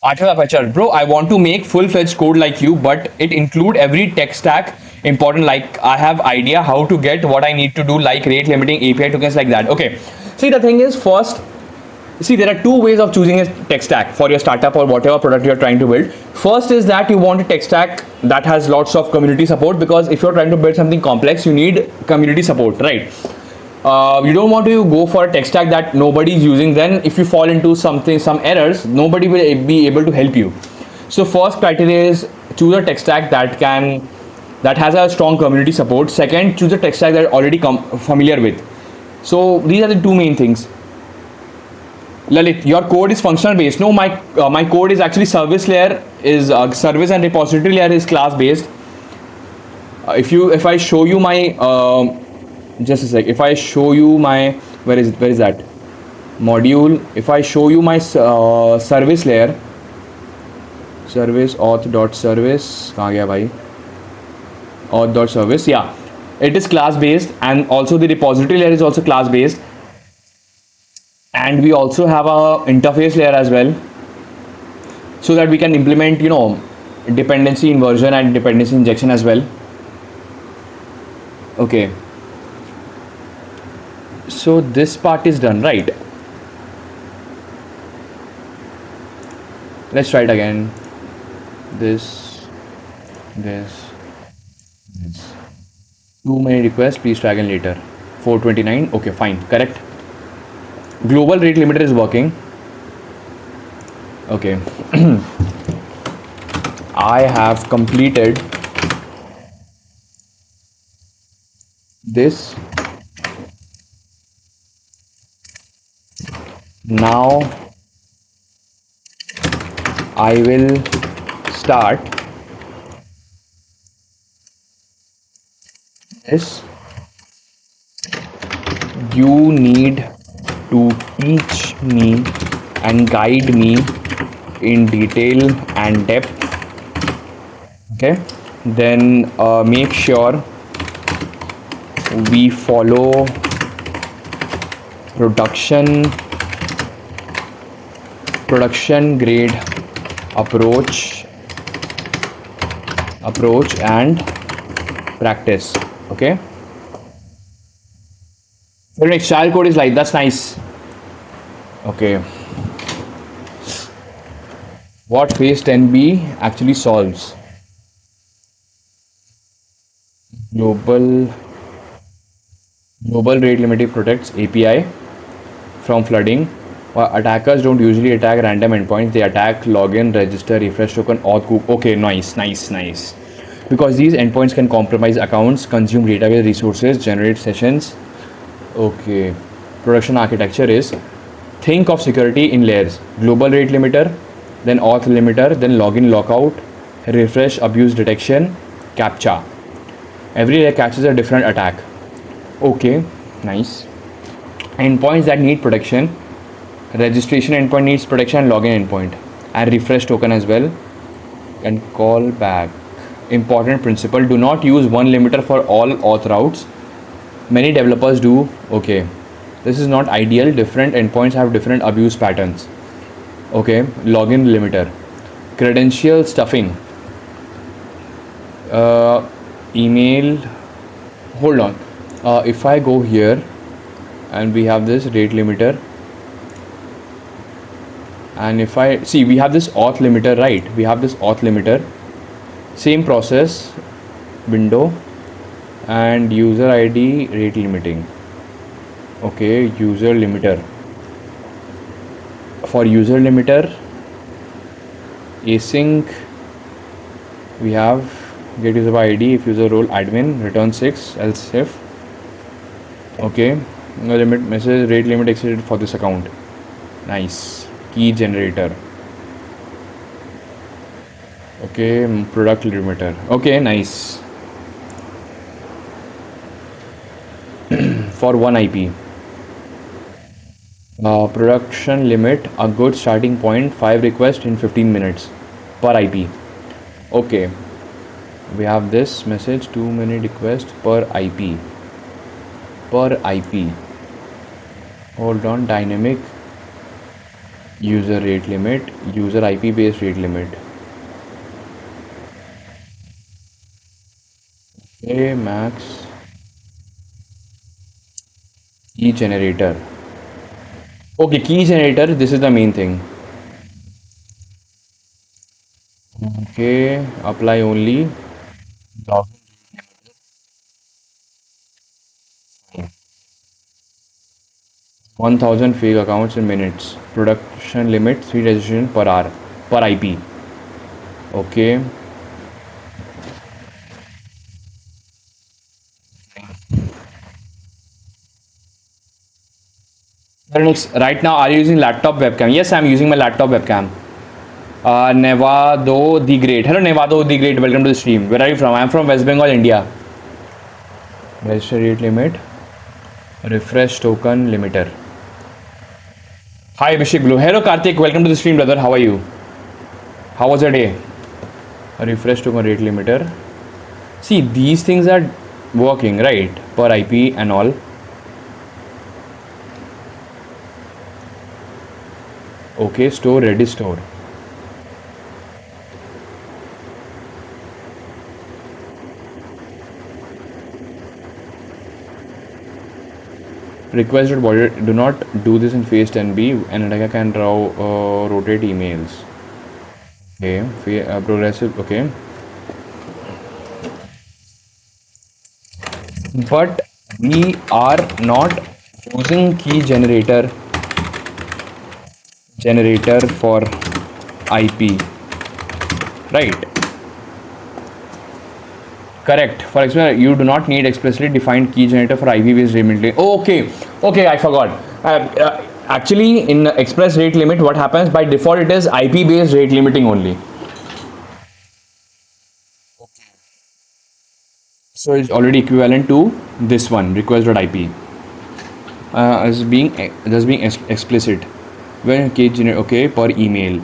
Archer, bro, I want to make full-fledged code like you, but it include every tech stack important. Like I have idea how to get what I need to do, like rate limiting, API tokens, like that. Okay. See, the thing is, first, see, there are two ways of choosing a tech stack for your startup or whatever product you're trying to build. First is that you want a tech stack that has lots of community support, because if you're trying to build something complex, you need community support, right? You don't want to go for a tech stack that nobody is using. Then if you fall into some errors, nobody will be able to help you. So first criteria is choose a tech stack that has a strong community support. Second, choose a tech stack that you're already familiar with. So these are the two main things. Lalit, your code is functional based. No, my code is actually service layer is service and repository layer is class based. If I show you my just a sec. If I show you my where is that module? If I show you my service layer, service auth.service, kahan gaya bhai? Auth.service, yeah, it is class based, and also the repository layer is also class based. And we also have a interface layer as well, so that we can implement, you know, dependency inversion and dependency injection as well. Okay, so this part is done, right? Let's try it again. This. Too many requests, please try again later. 429. Okay, fine, correct. Global rate limiter is working. Okay. I have completed this. Now I will start this. You need to teach me and guide me in detail and depth. Okay, then make sure we follow production grade approach and practice. Okay, The next child code is like, that's nice. Okay. What phase 10b actually solves? Global Global rate limiting protects API from flooding. Attackers don't usually attack random endpoints. They attack login, register, refresh token, auth group. Okay, nice, nice, nice. Because these endpoints can compromise accounts, consume database resources, generate sessions. Okay. Production architecture is, think of security in layers. Global rate limiter, then auth limiter, then login lockout, refresh abuse detection, captcha. Every layer catches a different attack. Okay, nice. Endpoints that need protection. Registration endpoint needs protection and login endpoint. And refresh token as well. And call back. Important principle, do not use one limiter for all auth routes. Many developers do. Okay, this is not ideal. Different endpoints have different abuse patterns. Okay, login limiter. Credential stuffing. Email. Hold on. If I go here and we have this rate limiter, and if I see, we have this auth limiter, right? We have this auth limiter, same process, window, and user ID rate limiting. Okay, user limiter. For user limiter, async, we have get user by ID if user role admin, return 6, else if. Okay, no limit message rate limit exceeded for this account. Nice. Key generator. Okay, product limiter. Okay, nice. For one IP. Production limit, a good starting point, 5 requests in 15 minutes per IP. Okay, we have this message, too many requests per IP. Per IP. Hold on, dynamic user rate limit, user IP based rate limit. Okay, max key generator. Okay, key generator, this is the main thing. Okay, apply only. 1000 fake accounts in minutes. Production limit 3 registration per hour per IP. Okay. Next, right now, are you using laptop webcam? Yes, I'm using my laptop webcam. Nevado the Great. Hello, Nevado the Great. Welcome to the stream. Where are you from? I'm from West Bengal, India. Register rate limit. Refresh token limiter. Hi, Abhishek Blue. Hello, Karthik. Welcome to the stream, brother. How are you? How was your day? Refresh token rate limiter. See, these things are working, right? Per IP and all. Okay, store, Redis store. Requested body, do not do this in phase 10b. An attacker can rotate emails. Okay, progressive, okay. But we are not using key generator for IP, right? Correct. For example, you do not need explicitly defined key generator for IP based rate limiting. Oh, okay, I forgot. Actually, in express rate limit, what happens by default, it is IP based rate limiting only. So it's already equivalent to this one, request.ip, as being explicit. When key generator, okay, per email.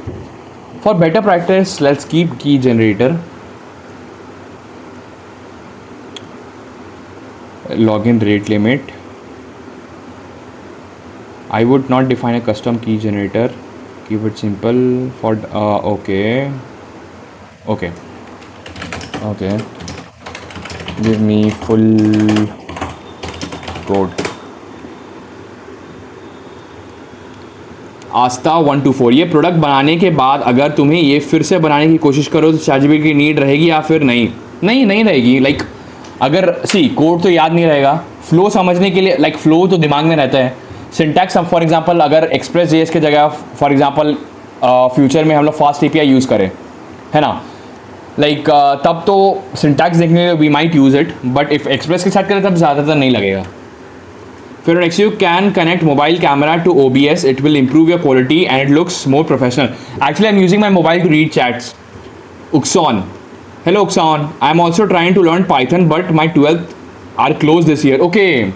For better practice, let's keep key generator. Login rate limit. I would not define a custom key generator. Keep it simple. For okay. Give me full code. आस्था 124, ये product बनाने के बाद अगर तुम्हें ये फिर से बनाने की कोशिश करो तो ChatGPT की नीड रहेगी या फिर नहीं? नहीं रहेगी। लाइक अगर सी कोड तो याद नहीं रहेगा, फ्लो समझने के लिए लाइक फ्लो तो दिमाग में रहता है। सिंटैक्स फॉर एग्जांपल अगर एक्सप्रेस जेएस के जगह फॉर एग्जांपल फ्यूचर में हम लोग फास्ट एपीआई यूज़ करें, है ना, लाइक तब तो सिंटैक्स देखने we might use it, but if Express के साथ करें तब ज़्यादातर नहीं लगेगा। फिर next you can connect mobile camera to OBS, it will improve your quality and it looks more professional. Actually I'm using my mobile to read chats. Uxon, hello Uxon, I'm also trying to learn Python but my 12th are closed this year. Okay,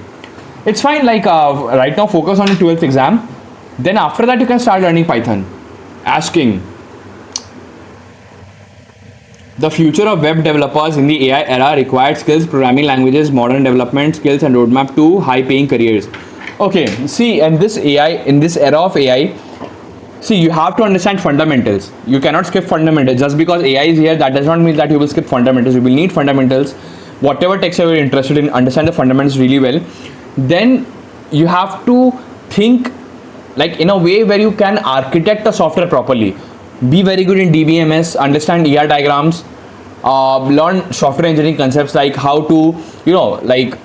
it's fine, like right now focus on your 12th exam, then after that you can start learning Python. Asking the future of web developers in the AI era required skills, programming languages, modern development skills, and roadmap to high-paying careers. Okay, see, in this era of AI, see, you have to understand fundamentals. You cannot skip fundamentals. Just because AI is here, that does not mean that you will skip fundamentals. You will need fundamentals. Whatever text you are interested in, understand the fundamentals really well. Then you have to think like in a way where you can architect a software properly. Be very good in DBMS, understand ER diagrams, learn software engineering concepts like how to, like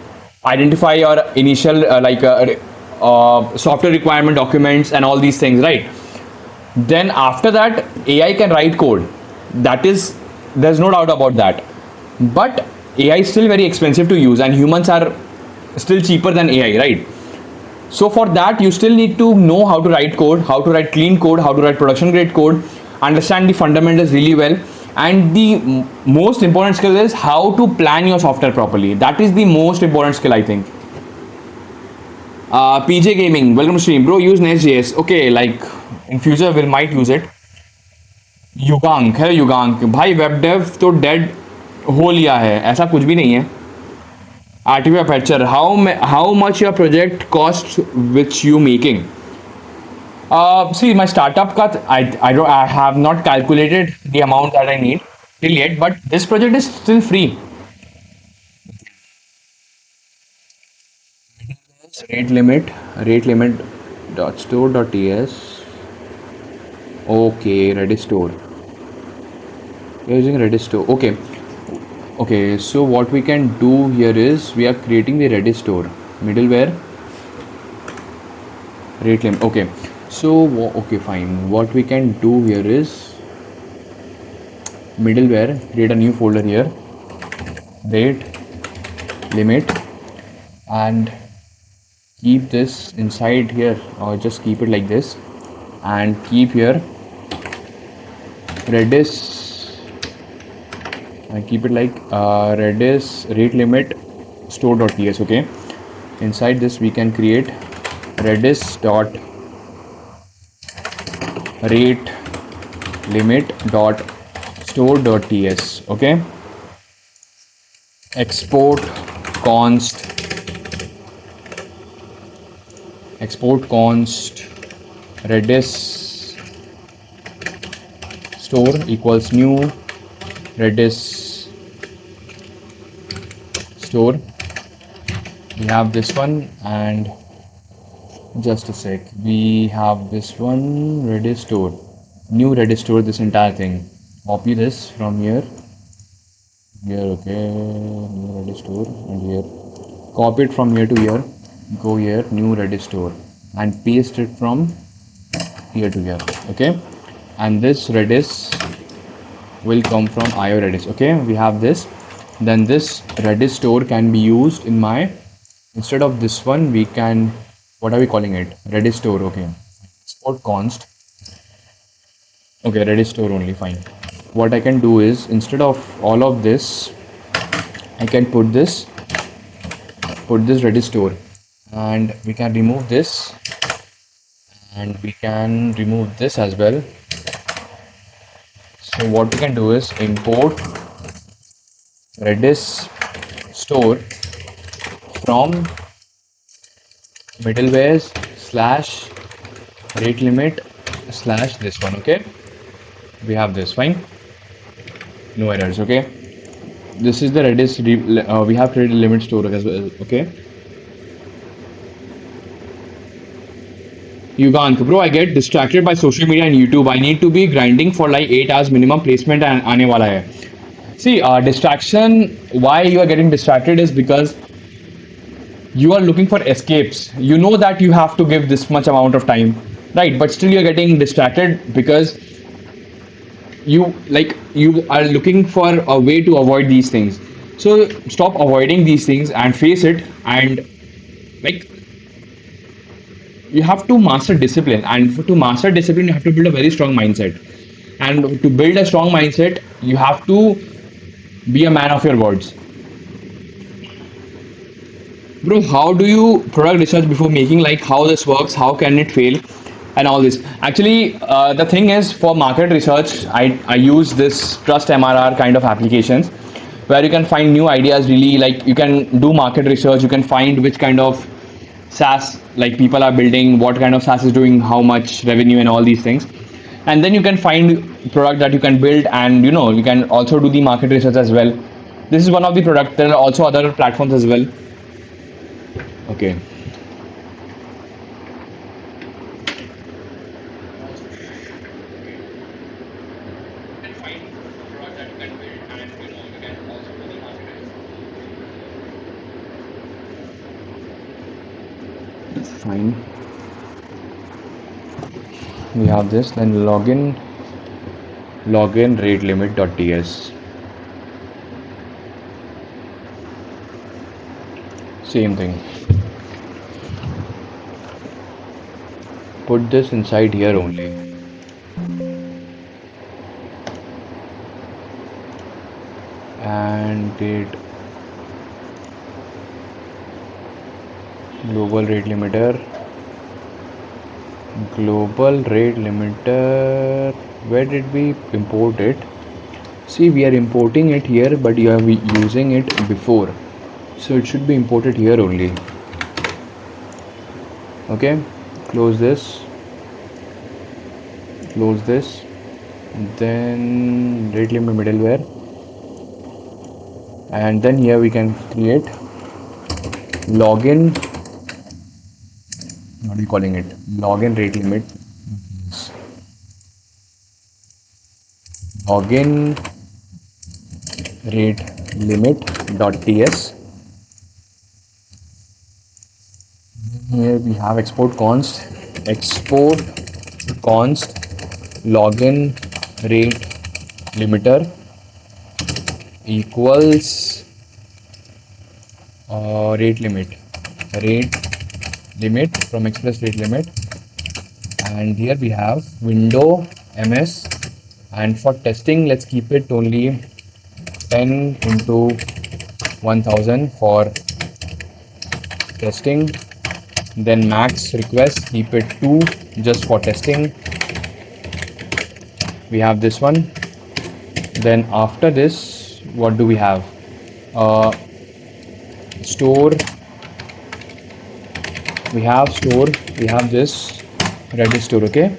identify your initial software requirement documents and all these things, right? Then after that, AI can write code. There's no doubt about that. But AI is still very expensive to use, and humans are still cheaper than AI, right? So for that, you still need to know how to write code, how to write clean code, how to write production grade code, understand the fundamentals really well. And the most important skill is how to plan your software properly. That is the most important skill, I think. PJ Gaming, welcome to stream. Bro, use Nest.js. Okay, like in future we might use it. Yugank, है युगांक भाई, web dev तो dead हो लिया है, ऐसा कुछ भी नहीं है। RTV aperture, how much your project cost which you making? See, my startup cut, I have not calculated the amount that I need till yet, but this project is still free. Rate limit dot store dot ts. Okay, Redis store. You're using Redis store. Okay. So what we can do here is we are creating the Redis store middleware. Rate limit. Okay. So okay, fine. What we can do here is middleware, create a new folder here, rate limit, and keep this inside here, or just keep it like this, and keep here Redis, and keep it like Redis rate limit store.ts. okay, inside this we can create Redis dot rate limit dot store.ts. okay, export const Redis store equals new Redis store. We have this one, and just a sec, we have this one, Redis store, new Redis store, this entire thing. Copy this from here, okay, new Redis store, and here, copy it from here to here, go here, new Redis store, and paste it from here to here. Okay, and this Redis will come from IO Redis. Okay, we have this. Then this Redis store can be used in my, instead of this one we can, what are we calling it? Redis store. okay, export const, okay, Redis store only, fine. What I can do is, instead of all of this, I can put this Redis store, and we can remove this, and we can remove this as well. So what we can do is import Redis store from middleware / rate limit / this one. okay, we have this, fine, no errors. okay, this is the Redis we have created a limit store as well. okay, Yugank, bro, I get distracted by social media and YouTube. I need to be grinding for like 8 hours minimum placement and aane wala hai. See, distraction, why you are getting distracted is because you are looking for escapes. You know that you have to give this much amount of time, right? But still you're getting distracted because you are looking for a way to avoid these things. So stop avoiding these things and face it, and like you have to master discipline, and to master discipline you have to build a very strong mindset, and to build a strong mindset you have to be a man of your words. Bro, how do you product research before making, like how this works, how can it fail, and all this? Actually, the thing is, for market research, I use this trust mrr kind of applications where you can find new ideas. Really, like you can do market research, you can find which kind of SaaS like people are building, what kind of SaaS is doing how much revenue and all these things, and then you can find product that you can build, and you can also do the market research as well. This is one of the product. There are also other platforms as well. Okay. Fine. We have this, then login rate limit.ts. Same thing. Put this inside here only. And did global rate limiter. Where did we import it? See, we are importing it here, but you are using it before, so it should be imported here only. Okay, close this, then rate limit middleware, and then here we can create login, what are you calling it, login rate limit, login rate limit.ts. Here we have export const login rate limiter equals rate limit from express rate limit, and here we have window ms, and for testing let's keep it only 10 into 1000 for testing, then max request keep it 2 just for testing. We have this one. Then after this, what do we have? Store. We have this Redis store. Okay,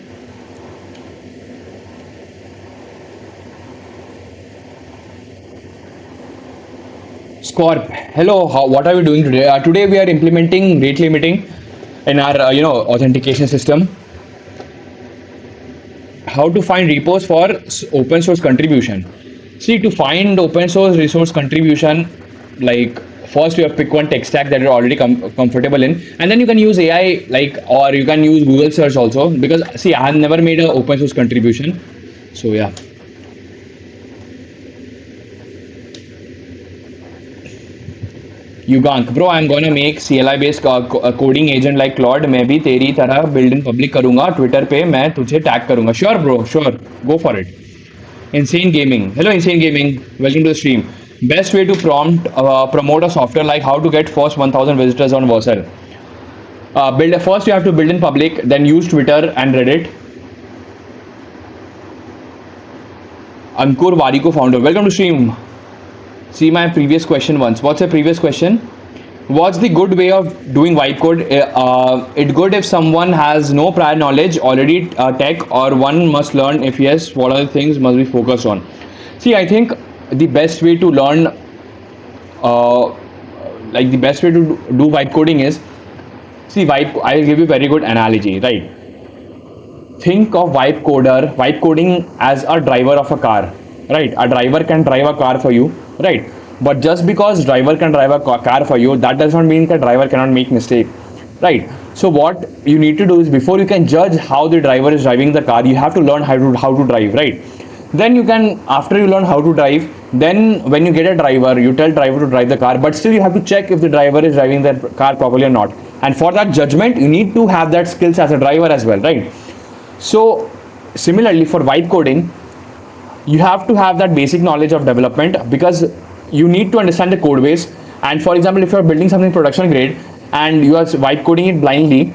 Scorp, hello, what are we doing today? Today we are implementing rate limiting in our authentication system. How to find repos for open source contribution? See, to find open source resource contribution, like first you have to pick one tech stack that you're already comfortable in, and then you can use AI, or you can use Google search also, because see, I have never made an open source contribution, so yeah. Yugank, bro, I'm gonna make CLI based coding agent like Claude. मैं भी तेरी तरह build in public करूँगा, Twitter पे मैं तुझे tag करूँगा. Sure bro, sure, go for it. Insane Gaming, hello Insane Gaming, welcome to the stream. Best way to promote a software, like how to get first 1000 visitors on Vercel. First you have to build in public, then use Twitter and Reddit. Ankur Variko founder, welcome to stream. See my previous question once. What's the previous question? What's the good way of doing vibe code? It's good if someone has no prior knowledge, already tech, or one must learn. If yes, what are the things must be focused on? See, I think the best way to learn, the best way to do vibe coding is, see, I'll give you a very good analogy, right? think of vibe coding as a driver of a car, right? A driver can drive a car for you, right? But just because driver can drive a car for you, that does not mean that driver cannot make mistake, right? So what you need to do is, before you can judge how the driver is driving the car, you have to learn how to drive, right? Then you can, after you learn how to drive, then when you get a driver, you tell driver to drive the car, but still you have to check if the driver is driving the car properly or not. And for that judgment, you need to have that skills as a driver as well, right? So similarly, for vibe coding, you have to have that basic knowledge of development, because you need to understand the code base. And for example, if you are building something production grade and you are vibe coding it blindly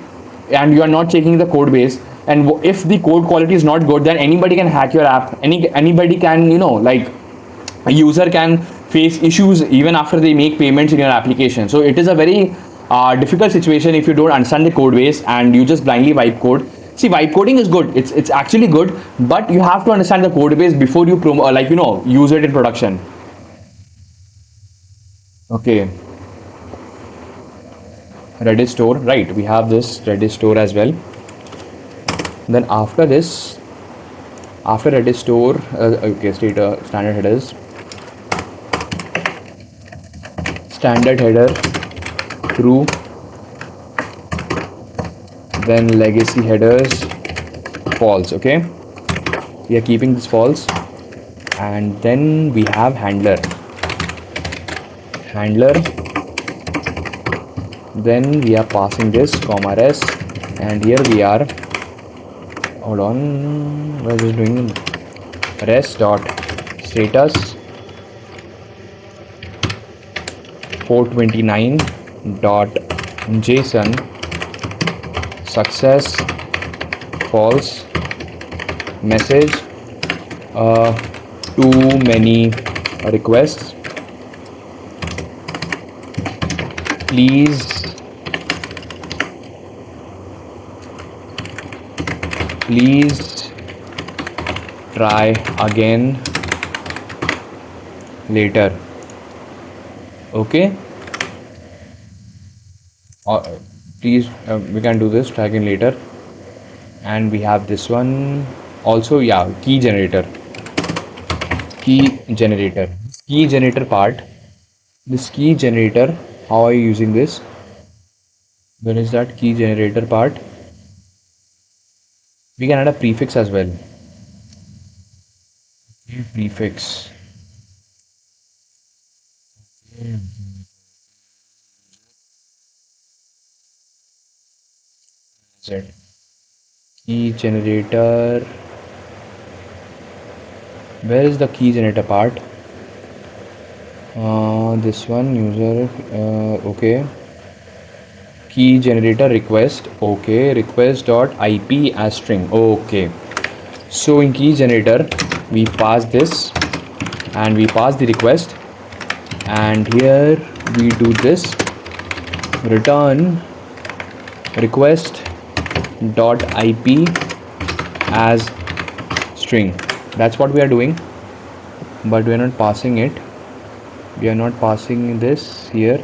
and you are not checking the code base, and if the code quality is not good, then anybody can hack your app. Anybody can, like a user can face issues even after they make payments in your application. So it is a very difficult situation if you don't understand the code base and you just blindly vibe code. See, vibe coding is good. It's actually good, but you have to understand the code base before you use it in production. Okay. Redis store, right? We have this Redis store as well. Then after this, after Redis store, okay, standard headers, standard header, true. Then legacy headers, false. Okay, we are keeping this false. And then we have handler. Then we are passing this comma res, and here we are, hold on, what is it doing? Res dot status 429 dot json success false message too many requests, please try again later. Okay, please, we can do this, try again later. And we have this one also, yeah, key generator part. This key generator, how are you using this? Where is that key generator part? We can add a prefix as well. Prefix. Key generator. Where is the key generator part? This one, user. Okay. Key generator request. Okay, request dot IP as string. Okay. So in key generator, we pass this and we pass the request, and here we do this, return request dot IP as string. That's what we are doing, but we are not passing it. We are not passing this here.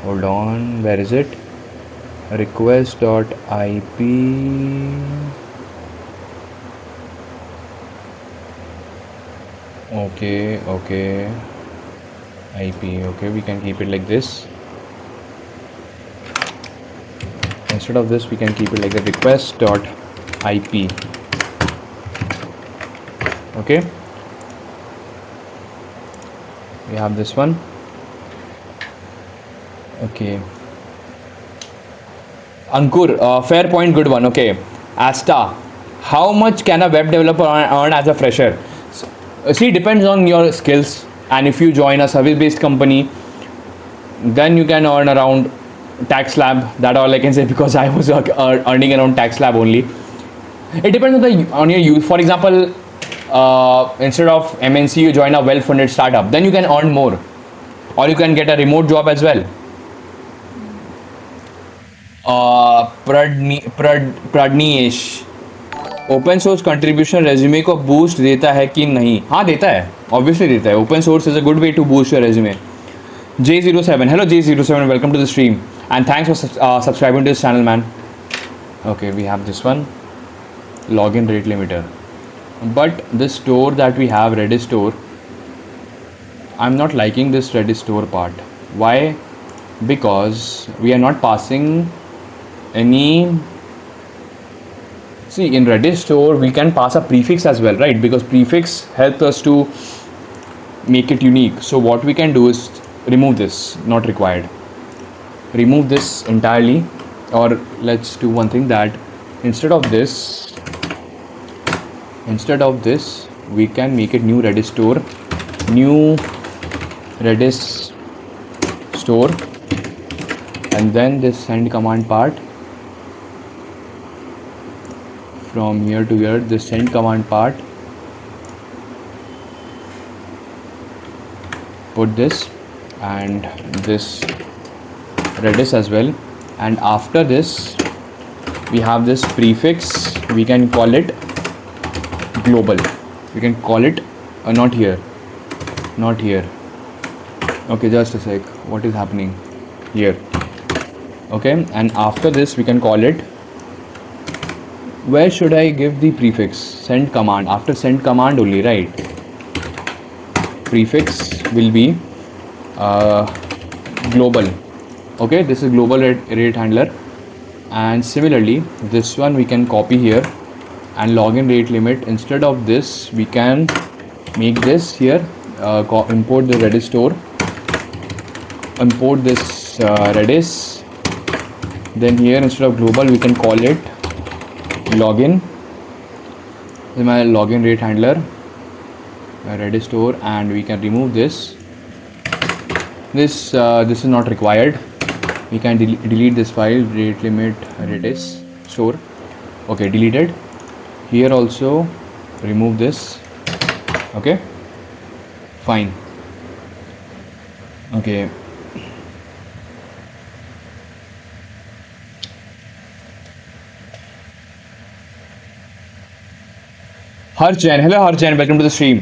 Hold on, where is it? Request dot IP. Okay, IP. Okay, we can keep it like this. Instead of this, we can keep it like the request dot IP. Okay, we have this one. Okay, Ankur, fair point, good one. Okay, Asta, how much can a web developer earn as a fresher? See, depends on your skills, and if you join a service-based company, then you can earn around tax lab. That all I can say, because I was earning around tax lab only. It depends on your use. For example, instead of MNC, you join a well-funded startup, then you can earn more, or you can get a remote job as well. Pradnesh, open source contribution resume को boost देता है कि नहीं? हाँ, देता है, obviously देता है. Open source is a good way to boost your resume. J07, hello J07, welcome to the stream, and thanks for subscribing to this channel, man. Okay, we have this one, login rate limiter. But the store that we have, Redis store, I'm not liking this Redis store part. Why? Because we are not passing any. See, in Redis store we can pass a prefix as well, right? Because prefix helps us to make it unique. So what we can do is remove this, not required. Remove this entirely, or let's do one thing, that instead of this we can make it new Redis store, and then this send command part, from here to here, this send command part, put this and this Redis as well, and after this we have this prefix, we can call it global, we can call it not here, okay, just a sec, what is happening here? Okay, and after this we can call it, where should I give the prefix? Send command, after send command only, right? Prefix will be global. Okay, this is global rate handler, and similarly this one we can copy here, and login rate limit, instead of this we can make this here, import the Redis store, import this Redis, then here instead of global we can call it login. This is my login rate handler, my Redis store, and we can remove this is not required. We can delete this file, rate limit Redis store. Okay, deleted. Here also remove this. Okay, fine. Okay, Harsh Jain, hello Harsh Jain, welcome to the stream.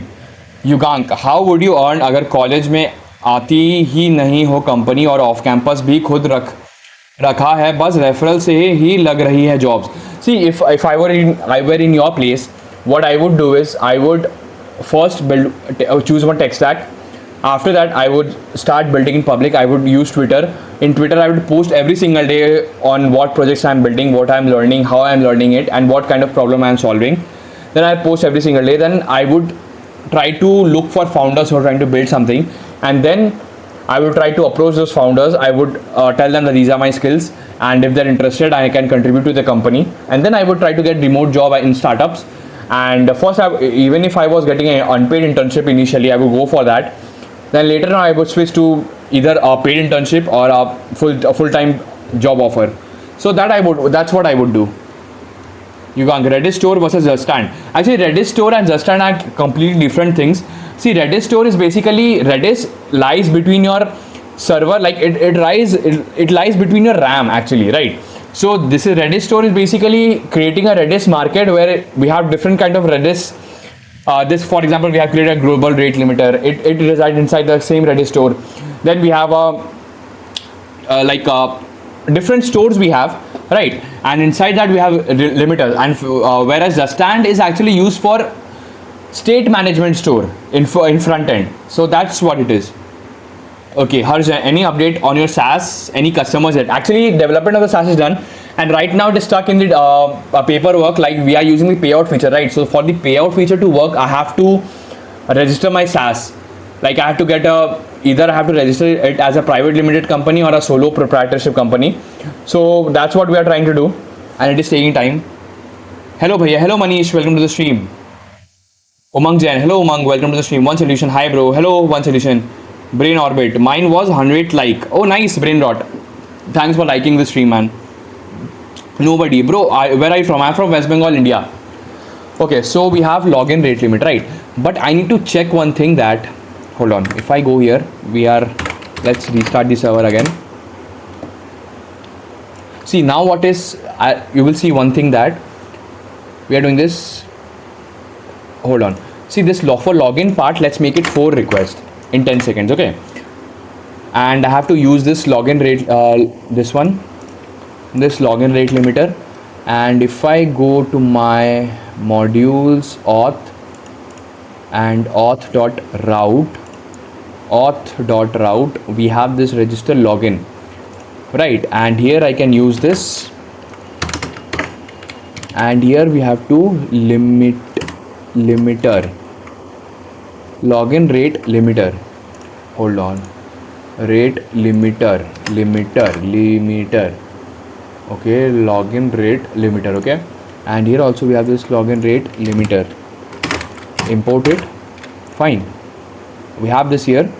Yugank, how would you earn अगर college में आती ही नहीं हो company और off campus भी खुद रखा है, बस रेफरल से ही लग रही है jobs? See, if I were in your place, what I would do is I would first choose one tech stack. After that I would start building in public. I would use Twitter. In Twitter I would post every single day on what projects I'm building, what I'm learning, how I'm learning it, and what kind of problem I'm solving. Then I post every single day. Then I would try to look for founders who are trying to build something, and then I would try to approach those founders. I would tell them that these are my skills, and if they're interested I can contribute to the company. And then I would try to get remote job in startups. And first, even if I was getting an unpaid internship initially, I would go for that. Then later on I would switch to either a paid internship or a full-time job offer. So that's what I would do. You can Redis store versus Juststand. Actually, Redis store and Juststand are completely different things. See, Redis store is basically, Redis lies between your server, like it lies between your RAM actually, right? So this is Redis store is basically creating a Redis market where we have different kind of Redis. This, for example, we have created a global rate limiter. It resides inside the same Redis store. Then we have different stores we have, right? And inside that we have limiters. And whereas Juststand is actually used for state management store in front end. So that's what it is. Okay, Harsh, any update on your SaaS? Any customers yet? Actually, development of the SaaS is done, and right now it is stuck in the paperwork. Like, we are using the payout feature, right? So for the payout feature to work, I have to register my SaaS. Like, I have to get either I have to register it as a private limited company or a solo proprietorship company. So that's what we are trying to do, and it is taking time. Hello, Bhaiya. Hello, Manish. Welcome to the stream. Umang Jain. Hello, Umang. Welcome to the stream. One Solution. Hi, bro. Hello, One Solution. Brain Orbit, mine was 100 like. Oh, nice, Brain Rot. Thanks for liking the stream, man. Nobody, bro. Where are you from? I'm from West Bengal, India. Okay, so we have login rate limit, right? But I need to check one thing that, hold on. If I go here, let's restart the server again. See, now what is, you will see one thing that we are doing this. Hold on. See, this for login part, let's make it 4 requests in 10 seconds, okay? And I have to use this login rate, this login rate limiter, and if I go to my modules auth and auth.route, we have this register login, right? And here I can use this, and here we have to limiter, login rate limiter, hold on, rate limiter, okay, login rate limiter, okay. And here also we have this login rate limiter, import it, fine. We have this here,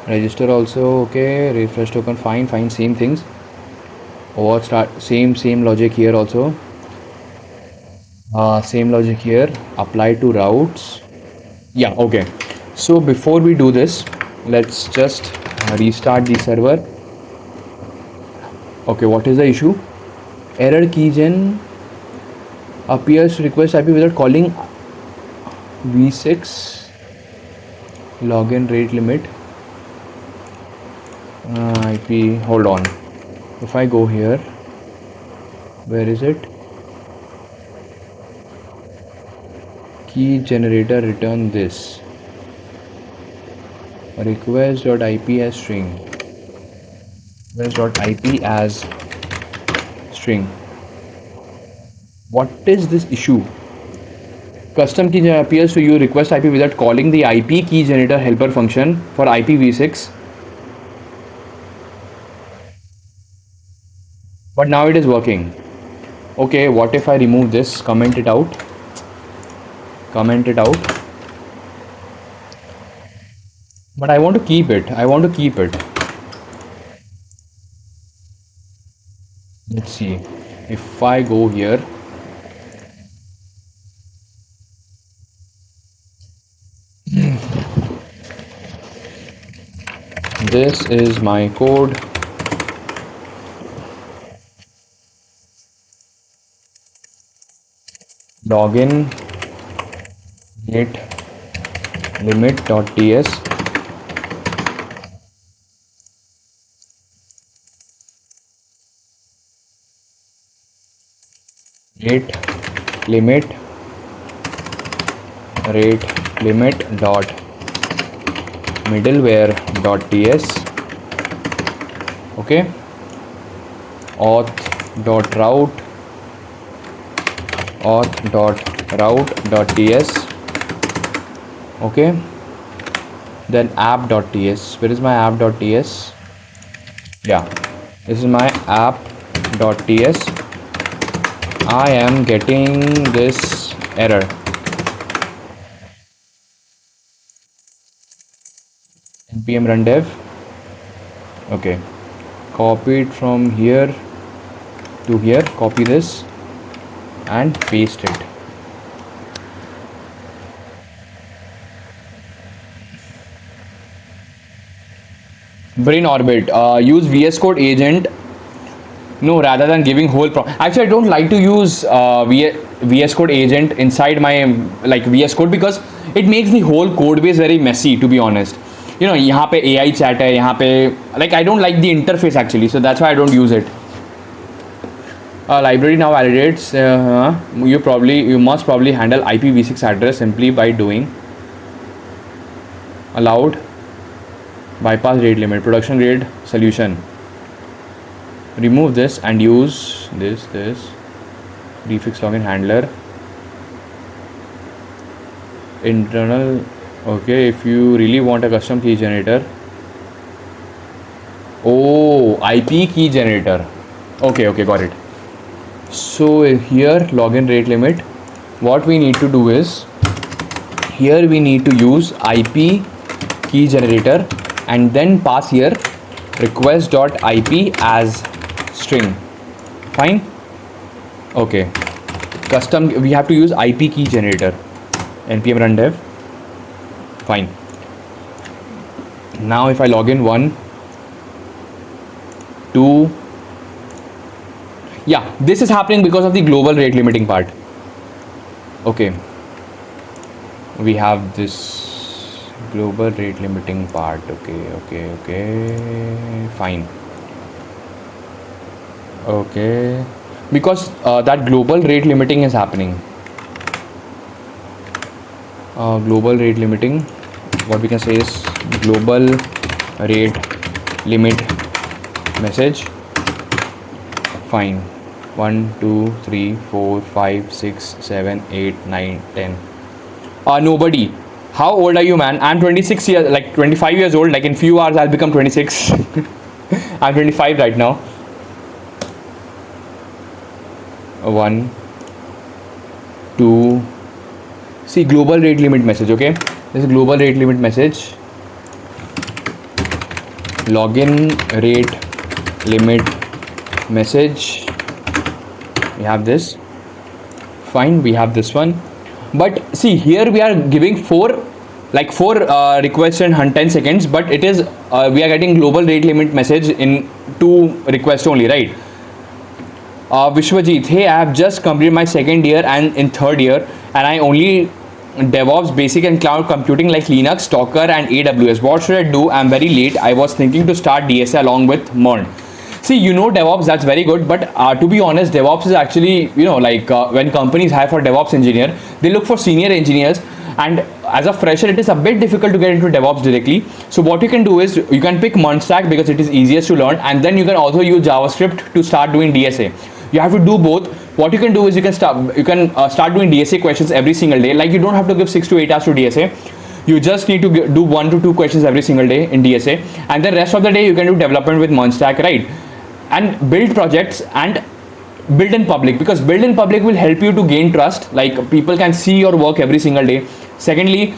register also, okay, refresh token, fine, same things, over start, same logic here also, same logic here, apply to routes, yeah, okay. So before we do this, let's just restart the server. Okay, what is the issue? Error keygen appears to request IP without calling v6 login rate limit, IP, hold on, if I go here, where is it, key generator, return this request.ip as string, request.ip as string. What is this issue? Custom key appears to you request IP without calling the IP key generator helper function for IPv6. But now it is working. Okay, what if I remove this, comment it out. But I want to keep it. Let's see. If I go here, this is my code. Login get limit.ts, rate limit dot middleware.ts, okay, auth.route.ts, okay, then app.ts. Where is my app.ts? Yeah, this is my app.ts. I am getting this error. npm run dev, okay, copy it from here to here, copy this and paste it. Brain orbit, use VS Code agent. No, rather than giving whole actually I don't like to use VS Code agent inside my VS Code, because it makes the whole code base very messy, to be honest. You know, यहाँ पे AI chat है, यहाँ पे I don't like the interface actually, so that's why I don't use it. Library now validates. You must probably handle IPv6 address simply by doing allowed bypass rate limit production grade solution. Remove this and use this prefix login handler internal. Okay, if you really want a custom key generator. Oh, IP key generator. Okay, got it. So here login rate limit, what we need to do is, here we need to use IP key generator and then pass here request.ip as string, fine, okay. Custom, we have to use IP key generator, npm run dev, fine. Now if I log in 1 2, yeah, this is happening because of the global rate limiting part. Okay, we have this global rate limiting part, okay, fine. Okay, because that global rate limiting is happening. Global rate limiting, what we can say is global rate limit message. Fine. 1 2 3 4 5 6 7 8 9 10. Nobody. How old are you, man? I'm 26 years, like 25 years old. Like in few hours I'll become 26. I'm 25 right now. 1 2. See, global rate limit message. Okay, this is global rate limit message. Login rate limit message. We have this. Fine, we have this one. But see, here we are giving four requests in 10 seconds, but it is we are getting global rate limit message in 2 requests only, right? Vishwajit, hey, I have just completed my second year and in third year, and I only DevOps, basic and cloud computing like Linux, Docker, and AWS. What should I do? I'm very late. I was thinking to start DSA along with MERN. See, you know DevOps, that's very good, but to be honest, DevOps is actually, when companies hire for DevOps engineer, they look for senior engineers, and as a fresher, it is a bit difficult to get into DevOps directly. So what you can do is, you can pick MERN stack because it is easiest to learn, and then you can also use JavaScript to start doing DSA. You have to do both. What you can do is you can start doing DSA questions every single day. Like, you don't have to give 6 to 8 hours to DSA. You just need to do 1 to 2 questions every single day in DSA, and the rest of the day you can do development with MERN stack, right? And build projects and build in public, because build in public will help you to gain trust. Like, people can see your work every single day. Secondly,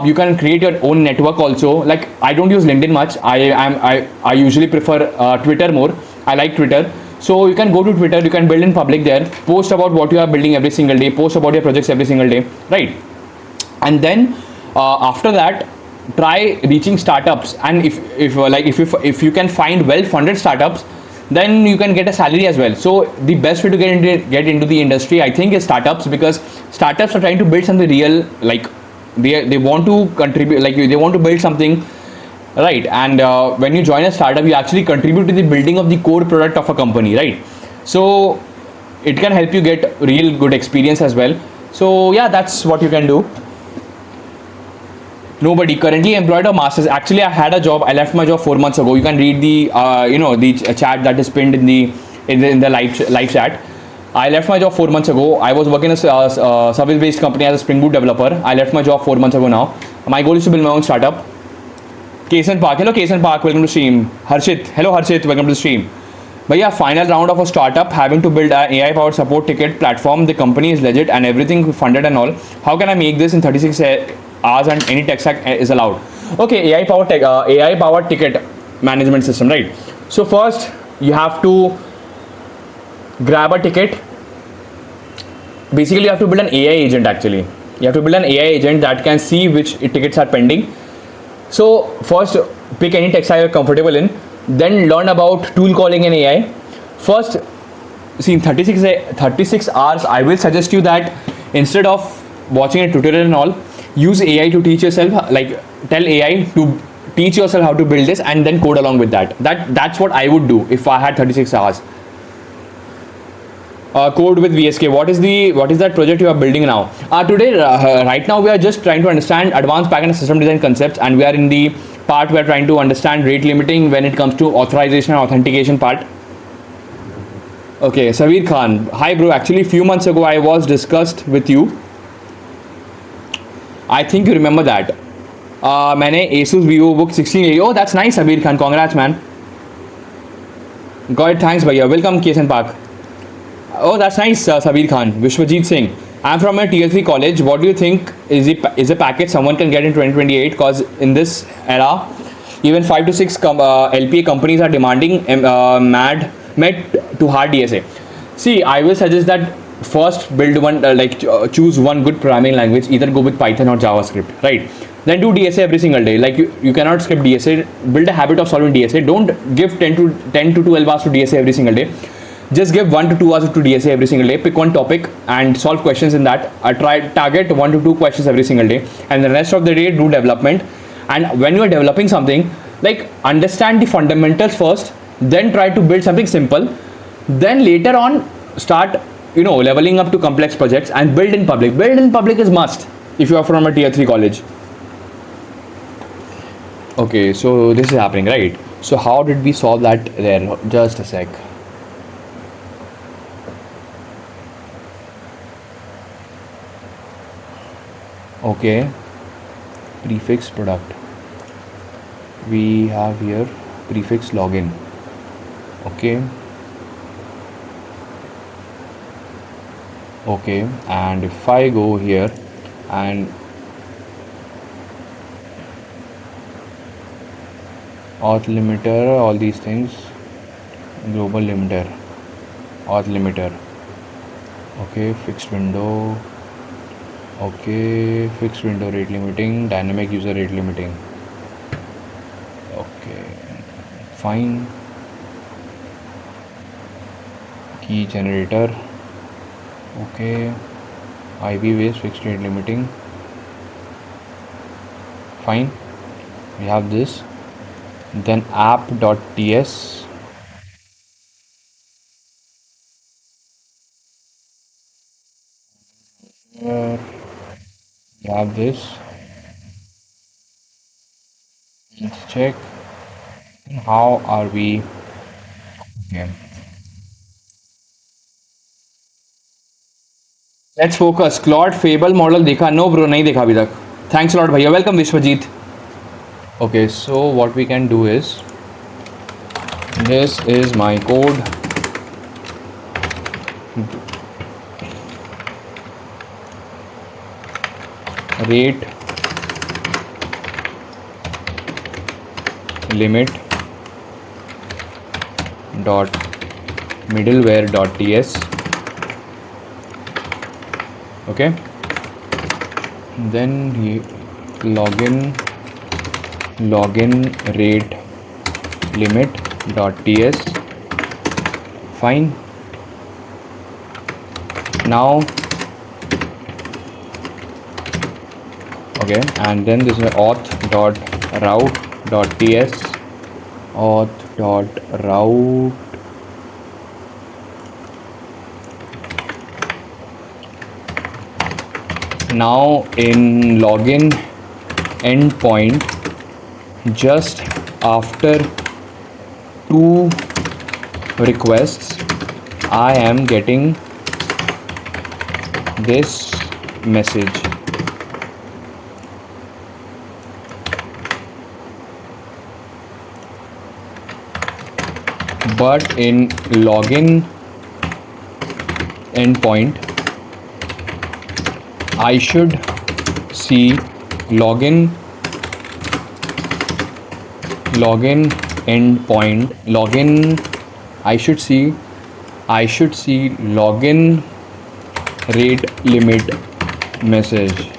you can create your own network also. Like, I don't use LinkedIn much. I usually prefer Twitter more. I like Twitter. So you can go to Twitter, you can build in public there, post about what you are building every single day, post about your projects every single day, right? And then after that, try reaching startups, and if you can find well-funded startups, then you can get a salary as well. So the best way to get into the industry, I think, is startups, because startups are trying to build something real. Like, they want to contribute, like they want to build something, right? And when you join a startup, you actually contribute to the building of the core product of a company, right? So it can help you get real good experience as well. So yeah, that's what you can do. Nobody currently employed or masters. Actually, I had a job. I left my job 4 months ago. You can read the the chat that is pinned in the live chat. I left my job 4 months ago. I was working as a service-based company as a Spring Boot developer. I left my job 4 months ago now. My goal is to build my own startup. Kason Park, hello Kason Park, welcome to stream. Harshit, hello Harshit, welcome to the stream. But yeah, final round of a startup, having to build an AI powered support ticket platform. The company is legit and everything funded and all. How can I make this in 36 hours and any tech stack is allowed? Okay, AI powered ticket management system, right? So first you have to grab a ticket. Basically, you have to build an AI agent. Actually, you have to build an AI agent that can see which tickets are pending. So first, pick any tech stack you're comfortable in, then learn about tool calling in AI. First, see, in 36 hours, I will suggest you that instead of watching a tutorial and all, use AI to teach yourself. Like, tell AI to teach yourself how to build this and then code along with that. That's what I would do if I had 36 hours. Code with VSK. What is that project you are building now? Right now we are just trying to understand advanced backend system design concepts, and we are in the part we are trying to understand rate limiting when it comes to authorization and authentication part. Okay, Savir Khan. Hi bro. Actually, few months ago I was discussed with you. I think you remember that. मैंने Asus Vivo Book 16 Lee. Oh, that's nice, Sabir Khan. Congrats, man. Got it. Thanks, bhaiya. Welcome, Kason Park. Oh, that's nice, Sabir Khan. Vishwajit Singh. I'm from a tier 3 college. What do you think is a package someone can get in 2028? Because in this era, even 5 to 6 LPA companies are demanding met to hard DSA. See, I will suggest that first build one, choose one good programming language. Either go with Python or JavaScript, right? Then do DSA every single day. Like, you cannot skip DSA. Build a habit of solving DSA. Don't give 10 to 12 hours to DSA every single day. Just give 1 to 2 hours to DSA every single day. Pick one topic and solve questions in that. Target 1 to 2 questions every single day, and the rest of the day do development. And when you are developing something, like, understand the fundamentals first, then try to build something simple. Then later on start leveling up to complex projects and build in public. Build in public is must if you are from a tier 3 college. Okay, so this is happening, right? So how did we solve that there? Just a sec. Okay, prefix product. We have here prefix login. Okay. Okay, and if I go here and auth limiter, all these things, global limiter, auth limiter. Okay, fixed window. Okay, fixed window rate limiting, dynamic user rate limiting. Okay, fine. Key generator. Okay, IP based fixed rate limiting. Fine. We have this. Then app.ts. We have this. Let's check. How are we? Okay. Let's focus. Claude Fable model देखा? No bro, नहीं देखा अभी तक. Thanks a lot भैया. Welcome Vishwajit. Okay, so what we can do is, this is my code. Rate limit dot middleware dot ts. Okay, then login rate limit dot ts. Fine. Now okay, and then this is auth dot route dot ts. Auth dot route. Now in login endpoint, just after 2 requests, I am getting this message. But in login endpoint, I should see login endpoint login. I should see login rate limit message,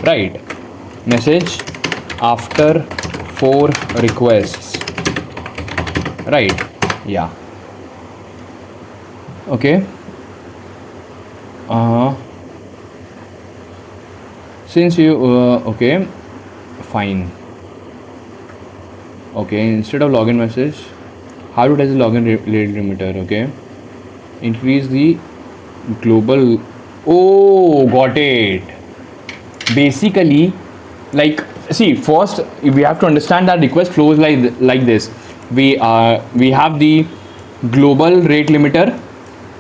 right? Message after 4 requests, right? Yeah. Okay. Since you okay, fine. Okay, instead of login message, how to test the login rate limiter? Okay, increase the global. Oh, got it. Basically, like, see, first we have to understand that request flows like this. We have the global rate limiter,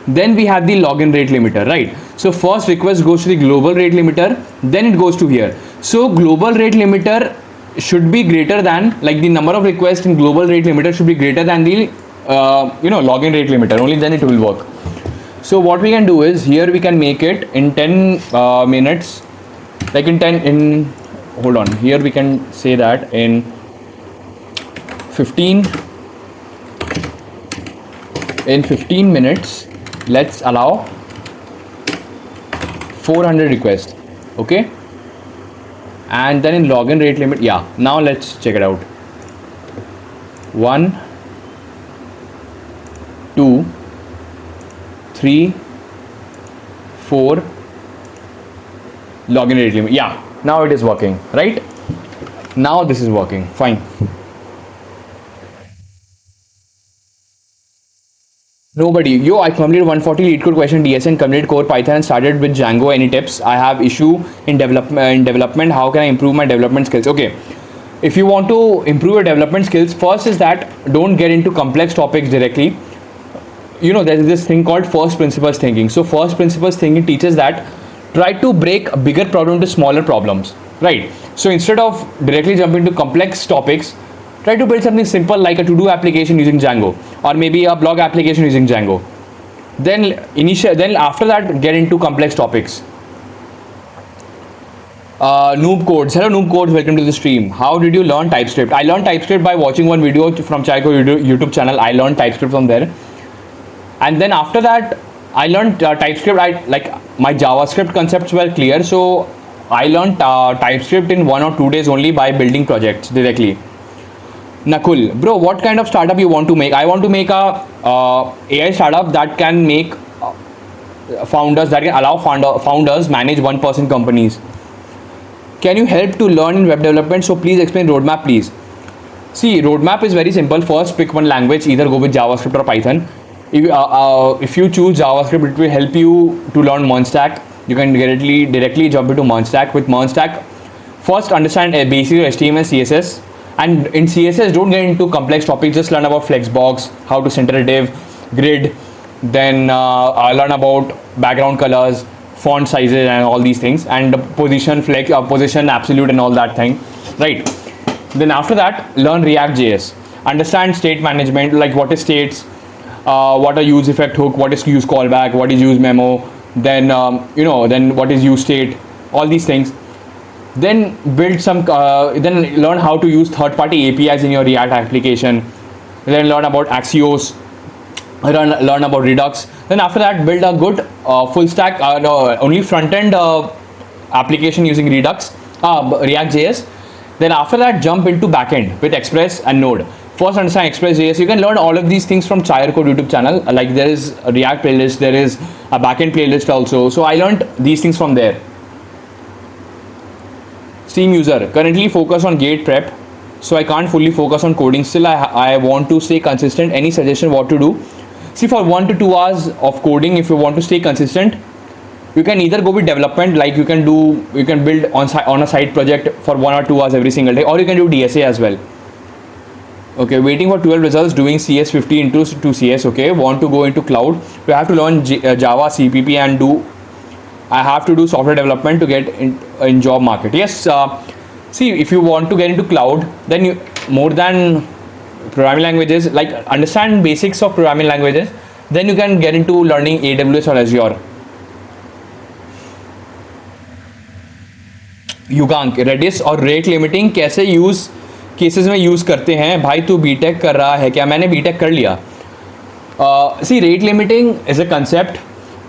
then we have the login rate limiter, right? So first request goes to the global rate limiter, then it goes to here. So global rate limiter should be greater than, like, the number of requests in global rate limiter should be greater than the login rate limiter. Only then it will work. So what we can do is, here we can make it in 10 minutes, like hold on, here we can say that in 15 minutes, let's allow 400 requests. Okay, and then in login rate limit, yeah, now let's check it out. 1 2 3 4 login rate limit. Yeah, now it is working, right? Now this is working. Fine. Nobody. Yo, I completed 140 lead code question DS and completed core Python and started with Django. Any tips? I have issue in development. How can I improve my development skills? Okay. If you want to improve your development skills, first is that don't get into complex topics directly. There is this thing called first principles thinking. So first principles thinking teaches that try to break a bigger problem into smaller problems, right? So instead of directly jumping to complex topics, try to build something simple like a to-do application using Django, or maybe a blog application using Django. Then after that, get into complex topics. Noob codes. Hello noob codes, welcome to the stream. How did you learn TypeScript? I learned TypeScript by watching one video from Chaiko YouTube channel. I learned TypeScript from there. And then after that, I learned TypeScript. My JavaScript concepts were clear, so I learned TypeScript in 1 or 2 days only by building projects directly. Nakul, bro, what kind of startup you want to make? I want to make a AI startup that can make founders, that can allow founders manage one-person companies. Can you help to learn in web development? So please explain roadmap, please. See, roadmap is very simple. First, pick one language, either go with JavaScript or Python. If you choose JavaScript, it will help you to learn MERN-stack. You can directly jump into MERN-stack. With MERN-stack, first understand basic HTML, CSS. And in CSS, don't get into complex topics. Just learn about flexbox, how to center a div, grid. Then learn about background colors, font sizes, and all these things. And position, position, absolute, and all that thing, right? Then after that, learn React.js. Understand state management, like what is states, what are use effect hook, what is use callback, what is use memo. Then then what is use state, all these things. Then build then learn how to use third-party APIs in your React application. Then learn about Axios, learn about Redux. Then after that, build a good full stack, only front-end application using React.js. Then after that, jump into backend with Express and Node. First understand Express.js. You can learn all of these things from Chair Code YouTube channel. Like there is a React playlist, there is a backend playlist also. So I learned these things from there. Steam user, currently focus on gate prep, so I can't fully focus on coding. Still, I want to stay consistent. Any suggestion what to do? See, for 1 to 2 hours of coding, if you want to stay consistent, you can either go with development, like you can build on a side project for 1 or 2 hours every single day, or you can do DSA as well. Okay, waiting for 12 results, doing CS 50 into 2 CS. Okay, want to go into cloud, you have to learn Java, CPP, and I have to do software development to get in job market. Yes, see, if you want to get into cloud, then you more than programming languages, like understand basics of programming languages, then you can get into learning AWS or Azure. Yugank, Redis और rate limiting कैसे use cases में use करते हैं? भाई तू BTech कर रहा है क्या? मैंने बीटेक कर लिया. See, rate limiting is a concept.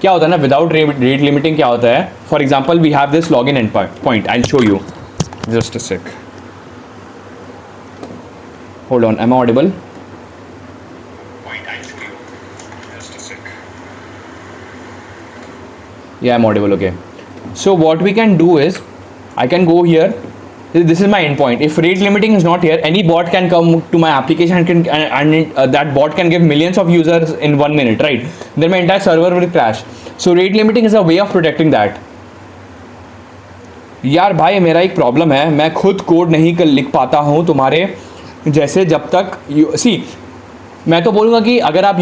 क्या होता है ना, विदाउट रेट लिमिटिंग क्या होता है? For example, we have this login endpoint. I will show you just a sec. Hold on, am I audible? Yeah, I'm audible. Okay, so what we can do is I can go here. This is my endpoint. If rate limiting is not here, any bot can come to my application and that bot can give millions of users in 1 minute, right? Then my entire server will crash. So rate limiting is a way of protecting that. यार भाई मेरा एक problem है, मैं खुद code नहीं लिख पाता हूँ तुम्हारे जैसे. जब तक सी, मैं तो बोलूँगा कि अगर आप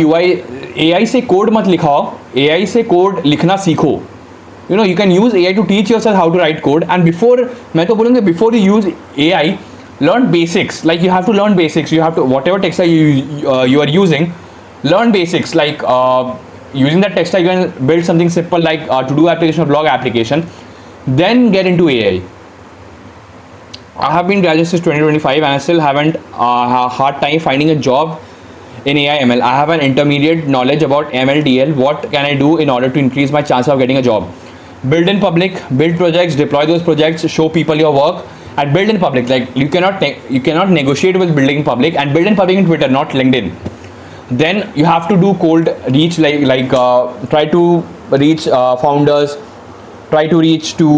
AI से कोड मत लिखाओ, AI से कोड लिखना सीखो. You can use AI to teach yourself how to write code. And मैं तो बोलूँगा before you use AI, learn basics. Like you have to learn basics. You have to, whatever text you are using, learn basics. Like using that text, you can build something simple like to-do application or blog application. Then get into AI. I have been graduate since 2025 and I still haven't a hard time finding a job in AI ML. I have an intermediate knowledge about ML DL. What can I do in order to increase my chance of getting a job? Build in public, build projects, deploy those projects, show people your work, and build in public. Like you cannot negotiate with building in public, and build in public in Twitter, not LinkedIn. Then you have to do cold reach, try to reach founders, try to reach to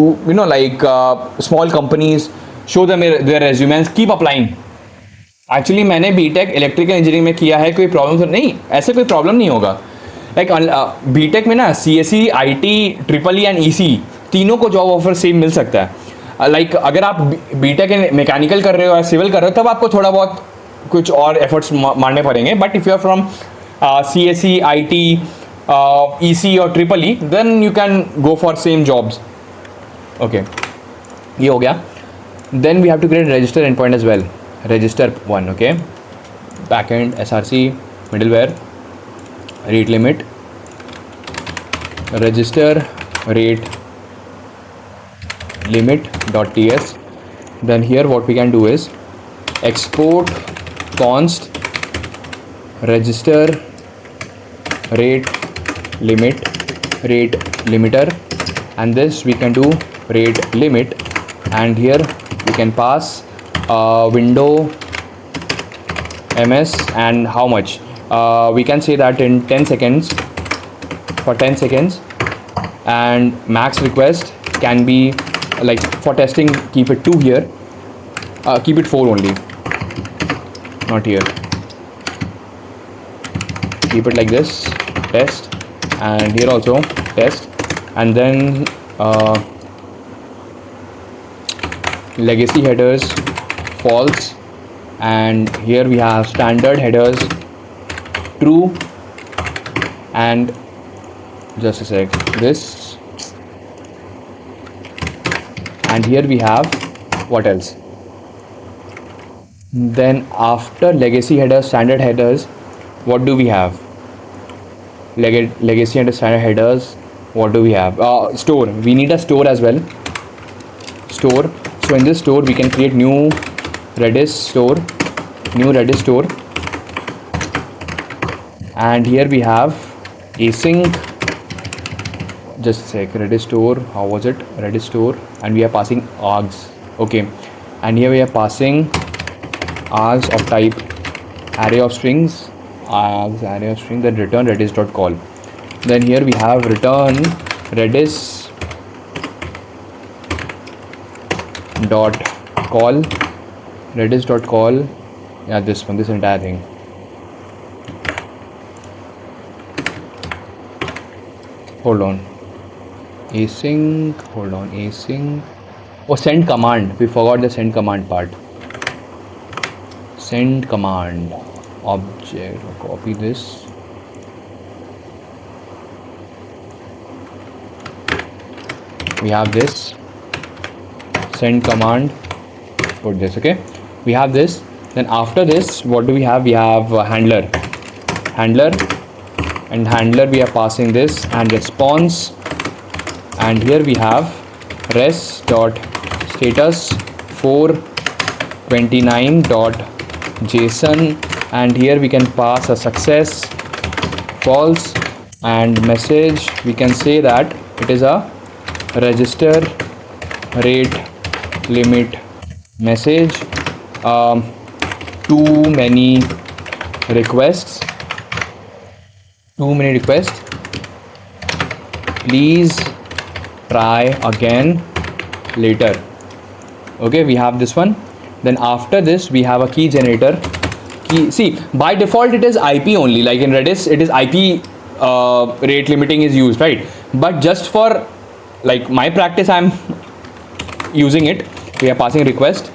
small companies, show them their resume and keep applying. Actually मैंने BTech electrical engineering में किया है. कोई problem तो नहीं, ऐसे कोई problem नहीं होगा. लाइक बीटेक में ना CSE, IT, triple E and EC तीनों को जॉब ऑफर सेम मिल सकता है. लाइक अगर आप बीटेक मैकेनिकल कर रहे हो या सिविल कर रहे हो तब आपको थोड़ा बहुत कुछ और एफर्ट्स मारने पड़ेंगे. But if you are from CSE, IT, EC और triple E, then you can go for same jobs. Okay, ये हो गया. Then we have to create register endpoint as well. Register one, okay. Backend, SRC, middleware, rate limit, register rate limit.ts. Then here what we can do is export const register rate limiter, and this we can do rate limit, and here we can pass window ms and how much. We can say that in 10 seconds, for 10 seconds, and max request can be like for testing keep it 2 here, keep it 4 only, not here, keep it like this, test, and here also test, and then legacy headers false, and here we have standard headers true, and just a sec, this, and here we have what else. Then after legacy headers, standard headers, what do we have? Legacy and standard headers, what do we have? Store, we need a store as well, store. So in this store we can create new Redis store, and here we have async, just a sec, Redis store, how was it, Redis store, and we are passing args, okay, and here we are passing args of type array of strings, then return redis.call. Then here we have return redis dot call, redis.call, yeah, this one, this entire thing. Hold on, async, oh, send command, we forgot the send command part. Send command object, copy this, we have this send command, put this, okay, we have this. Then after this what do we have? We have handler, and handler we are passing this, and response, and here we have res dot status 429 dot json, and here we can pass a success false, and message we can say that it is a register rate limit message, too many requests, please try again later. Okay, we have this one. Then after this we have a key generator. See, by default it is IP only, like in Redis it is IP rate limiting is used, right? But just for like my practice I'm using it, we are passing request,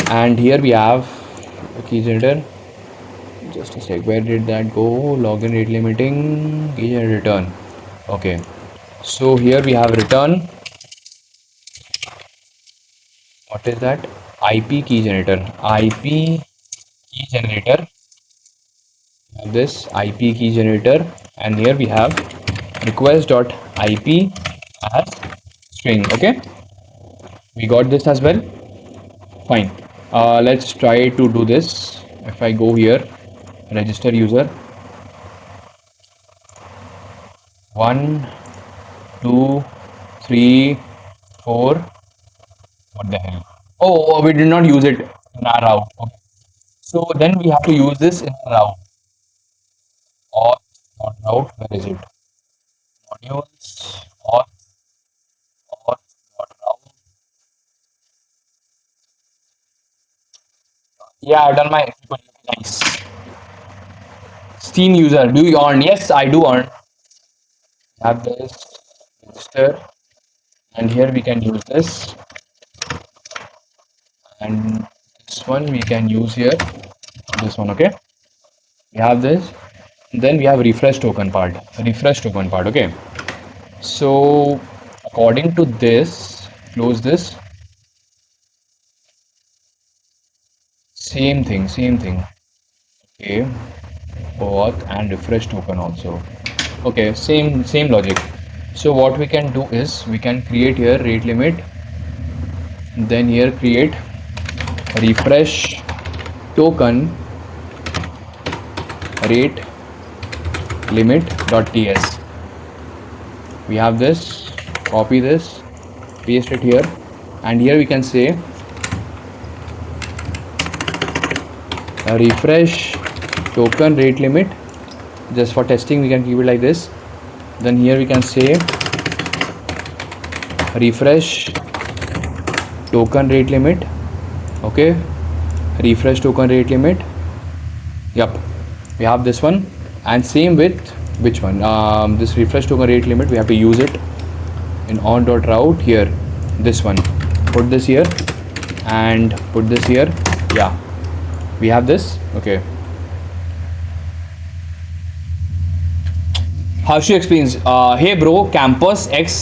and here we have a key generator, just a sec, where did that go, login rate limiting, key generator return, okay. So here we have return, what is that, IP key generator, this IP key generator, and here we have request.ip as string, okay, we got this as well, fine. Let's try to do this. If I go here, register user 1 2 3 4, what the hell, oh, we did not use it in our route, okay. So then we have to use this in our route, or not route, where is it, modules, or not route, yeah, I've done my nice. Steam user, do you earn? Yes, I do earn. Have this register, and here we can use this, and this one we can use here. This one, okay. We have this. Then we have refresh token part. Refresh token part, okay. So according to this, close this. Same thing, same thing. Okay, auth and refresh token also. Okay, same logic. So what we can do is we can create here rate limit, then here create refresh token rate limit dot ts. We have this, copy this, paste it here, and here we can say refresh token rate limit. Just for testing we can keep it like this. Then here we can say refresh token rate limit. Okay, refresh token rate limit. Yep, we have this one, and same with which one, this refresh token rate limit. We have to use it in on.route here, this one. Put this here and put this here. Yeah, we have this. Okay, how she explains, hey bro, campus x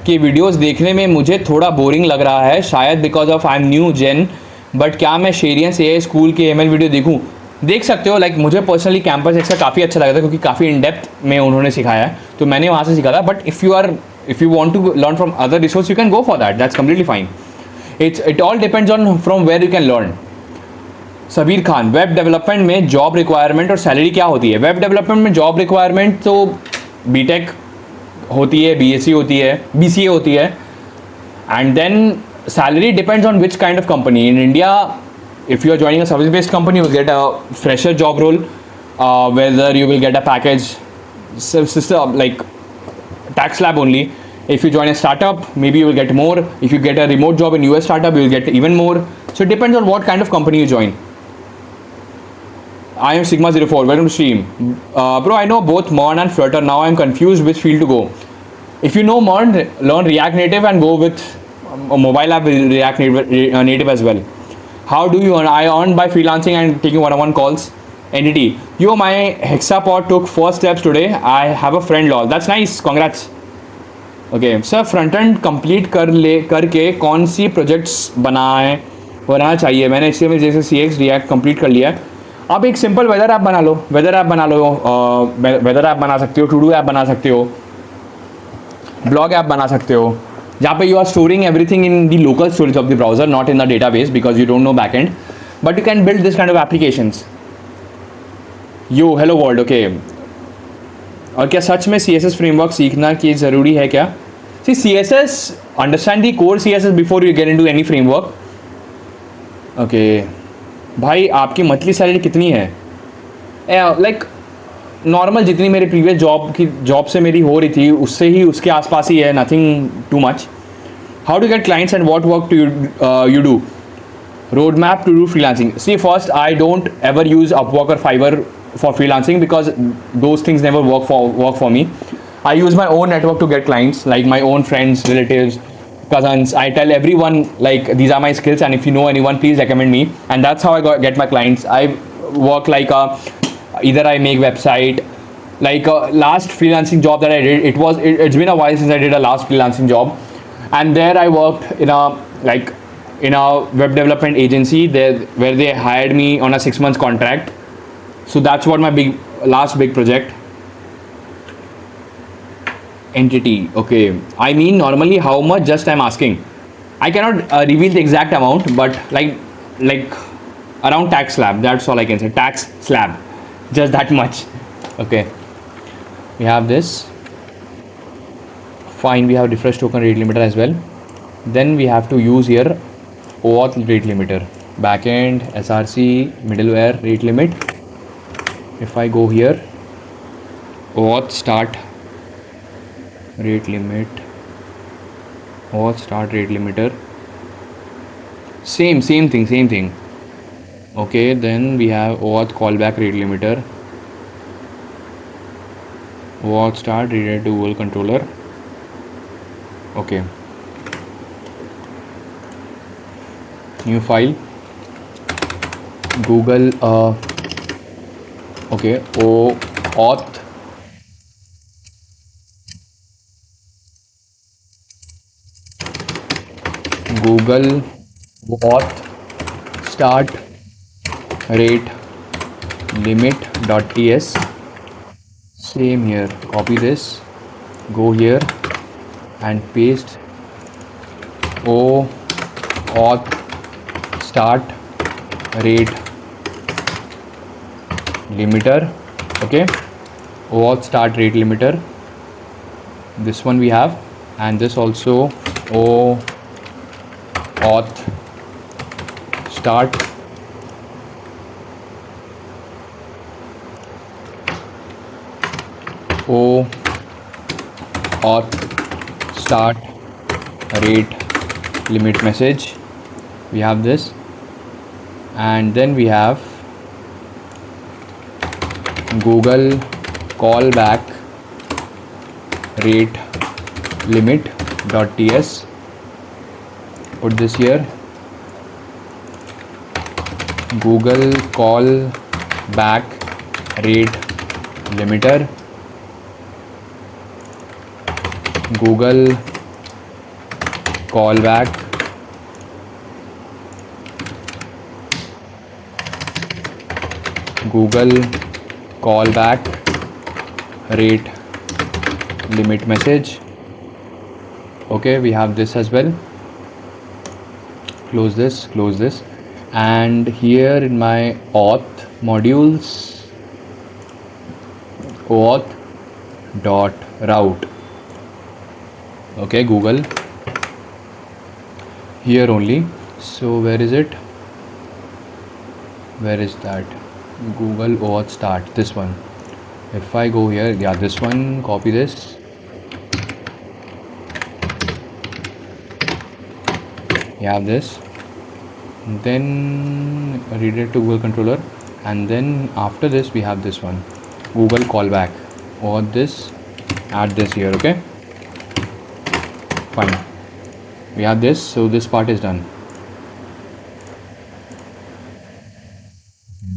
के videos देखने में मुझे थोड़ा boring लग रहा है, शायद because of I am new gen, but क्या मैं शेरियंस ए स्कूल के एमएल वीडियो देखूं? देख सकते हो। लाइक मुझे पर्सनली कैंपस एक्स का काफ़ी अच्छा लगा था, क्योंकि काफ़ी इन डेप्थ में उन्होंने सिखाया है, तो मैंने वहाँ से सीखा था। But if you want to learn from other resource, you can go for that, that's completely fine. It all depends on from where you can learn. Sabir Khan, web development में जॉब रिक्वायरमेंट और सैलरी क्या होती है? Web development में job requirement तो BTech होती है, BSc होती है, बीसीए होती है, and then salary depends on which kind of company. In India, if you are joining a service based company, you will get a fresher job role, whether you will get a package system like tax lab only. If you join a startup, maybe you will get more. If you get a remote job in US startup, you will get even more. So it depends on what kind of company you join. I am Sigma04, welcome to stream. Bro, I know both Mern and Flutter. Now I am confused which field to go. If you know Mern, learn React Native and go with a mobile app with React Native as well. How do you earn? I earn by freelancing and taking one-on-one calls. Entity, yo, my hexapod took first steps today. I have a friend lol. That's nice, congrats. Okay, sir, front end complete करके कौन सी projects बनाना चाहिए? मैंने इसमें जैसे CX React complete कर लिया है। अब एक सिंपल वेदर ऐप बना लो, वेदर ऐप बना सकते हो, टू डू ऐप बना सकते हो, ब्लॉग ऐप बना सकते हो, जहाँ पे you are storing everything in the local storage of the browser, not in the database, because you don't know backend, but you can build this kind of applications. Yo hello world, okay. और क्या सच में CSS framework सीखना की ज़रूरी है क्या? सी CSS, understand the core CSS before you get into any framework. Okay भाई, आपकी मंथली सैलरी कितनी है? लाइक नॉर्मल जितनी मेरे प्रीवियस जॉब से मेरी हो रही थी, उससे ही उसके आसपास ही है, nothing too much. How to get clients and what work you do? Road map to do freelancing. See first, I don't ever use Upwork और Fiverr for freelancing because those things never work for me. I use my own network to get clients, like my own friends, relatives, cousins. I tell everyone like these are my skills, and if you know anyone, please recommend me, and that's how I get my clients. I work like either I make website, like last freelancing job that I did, it's been a while since I did a last freelancing job, and there I worked in a web development agency there, where they hired me on a 6 months contract. So that's what my last big project. Entity, okay. I mean normally how much, just I'm asking. I cannot reveal the exact amount, but like around tax slab, that's all I can say. Tax slab, just that much. Okay, we have this. Fine, we have refresh token rate limiter as well. Then we have to use here OAuth rate limiter, backend src middleware rate limit. If I go here, OAuth start rate limit, OAuth start rate limiter, same thing. Okay, then we have OAuth callback rate limiter. OAuth start redirect to Google controller. Okay, new file, Google okay, OAuth Google auth start rate limit.ts. Same here, copy this, go here and paste auth start rate limiter. Okay, auth start rate limiter, this one we have, and this also auth start auth start rate limit message. We have this, and then we have Google callback rate limit.ts. Put this here, Google callback rate limiter, Google callback rate limit message. Okay, we have this as well. Close this, and here in my auth modules, auth dot route. Okay, Google here only. So where is it? Where is that? Google auth start, this one. If I go here, yeah, this one, copy this, you have this, then redirect to Google controller, and then after this we have this one, Google callback, or this, add this here. Okay, fine, we have this. So this part is done.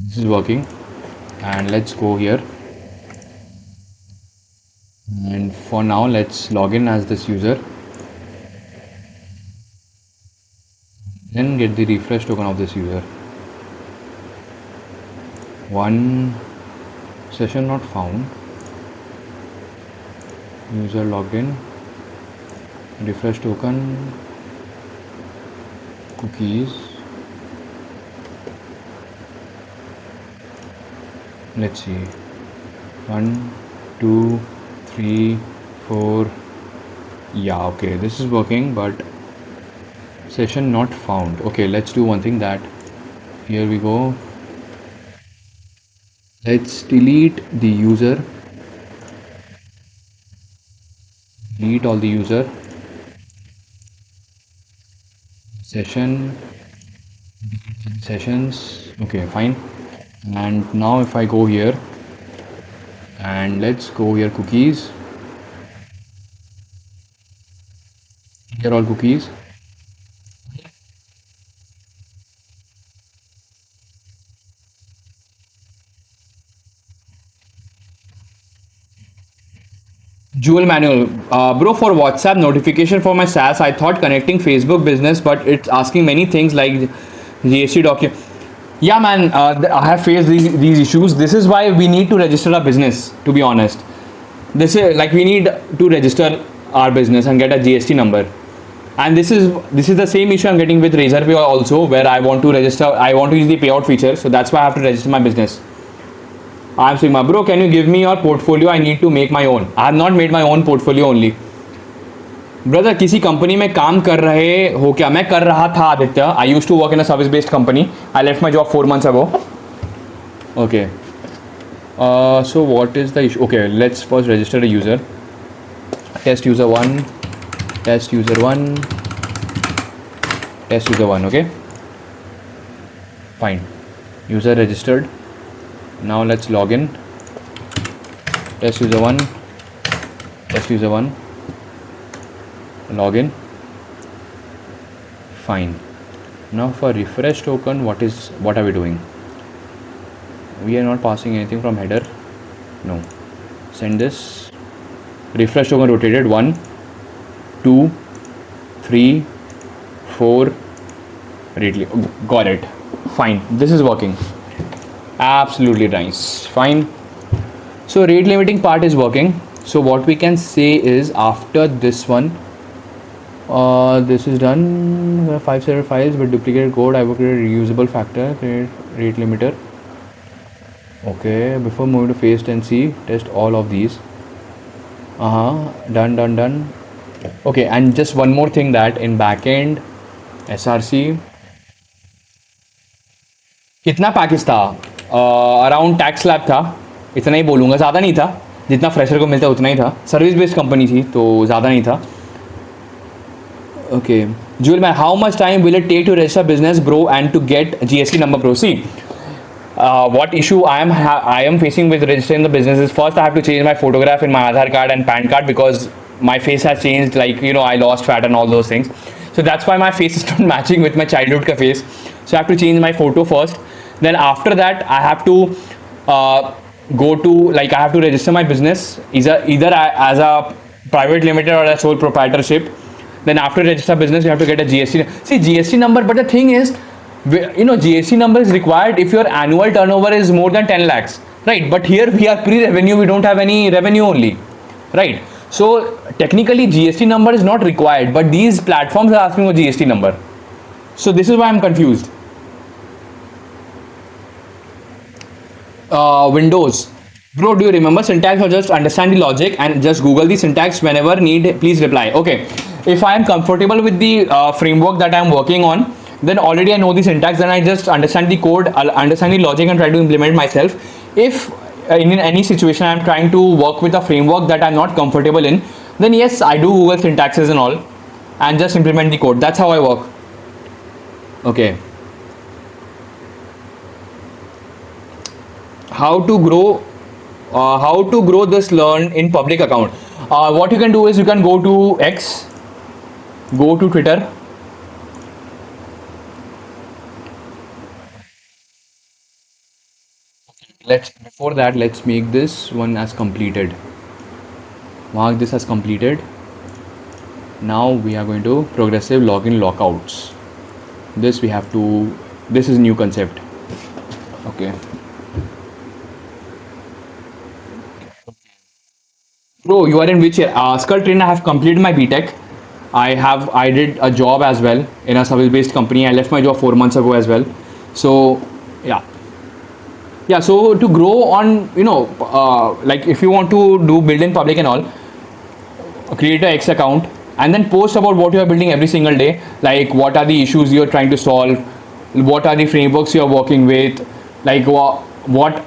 This is working, and let's go here, and for now let's log in as this user, then get the refresh token of this user. One session not found, user logged in, refresh token, cookies. Let's see, 1 2 3 4, yeah, okay, this is working, but session not found. Okay, let's do one thing, that here we go, let's delete the user, delete all the user, sessions. Okay, fine. And now if I go here, and let's go here, cookies, here all cookies, Jewel manual, bro, for WhatsApp notification for my SaaS, I thought connecting Facebook business, but it's asking many things like GST document. Yeah, man, I have faced these issues. This is why we need to register our business, to be honest. This is like, we need to register our business and get a GST number. And this is the same issue I'm getting with Razorpay also, where I want to register, I want to use the payout feature, so that's why I have to register my business. I'm Sigma, bro, can you give me your portfolio? I need to make my own. I have not made my own portfolio only. Brother, किसी company में काम कर रहे हो क्या? मैं कर रहा था Aditya. I use to work in a service based company. I left my job 4 months ago. Okay. So what is the issue? Okay, let's first register a user. Test user 1, test user 1, test user 1. Okay, fine, user registered. Now let's log in. Test user 1, test user 1, login. Fine. Now for refresh token, what are we doing? We are not passing anything from header. No. Send this. Refresh token rotated 1, 2, 3, 4. Got it. Fine. This is working. Absolutely nice. Fine. So rate limiting part is working. So what we can say is after this one, this is done. 5 separate files with duplicated code. I will create a reusable factor. Create rate limiter. Okay. Before moving to phase 10C, test all of these. Done. Okay, and just one more thing that in backend SRC कितना package था around tax lab था इतना ही बोलूँगा ज़्यादा नहीं था जितना fresher को मिलता उतना ही था सर्विस बेस्ड कंपनी थी तो ज़्यादा नहीं था okay Jewel man how much time will it take to register business bro and to get GST number bro see what issue I am facing with registering the business is first I have to change my photograph in my Aadhaar card and PAN card because my face has changed like you know I lost fat and all those things so that's why my face is not matching with my childhood ka face so I have to change my photo first then after that I have to go to like I have to register my business either as a private limited or a sole proprietorship then after register business you have to get a GST see GST number but the thing is you know GST number is required if your annual turnover is more than 10 lakhs right but here we are pre-revenue we don't have any revenue only right so technically GST number is not required but these platforms are asking for GST number so this is why I'm confused Windows bro do you remember syntax or just understand the logic and just Google the syntax whenever need please reply okay if I am comfortable with the framework that I am working on then already I know the syntax then I just understand the code I'll understand the logic and try to implement myself if in any situation I am trying to work with a framework that I'm not comfortable in then yes I do Google syntaxes and all and just implement the code that's how I work okay how to grow this learn in public account what you can do is you can go to X go to Twitter before that let's make this one as completed mark this as completed now we are going to progressive login lockouts this we have to this is new concept okay bro you are in which year Skull Train I have completed my BTech I did a job as well in a service based company I left my job 4 months ago as well so yeah so to grow on you know like if you want to do build in public and all create a X account and then post about what you are building every single day like what are the issues you are trying to solve what are the frameworks you are working with like what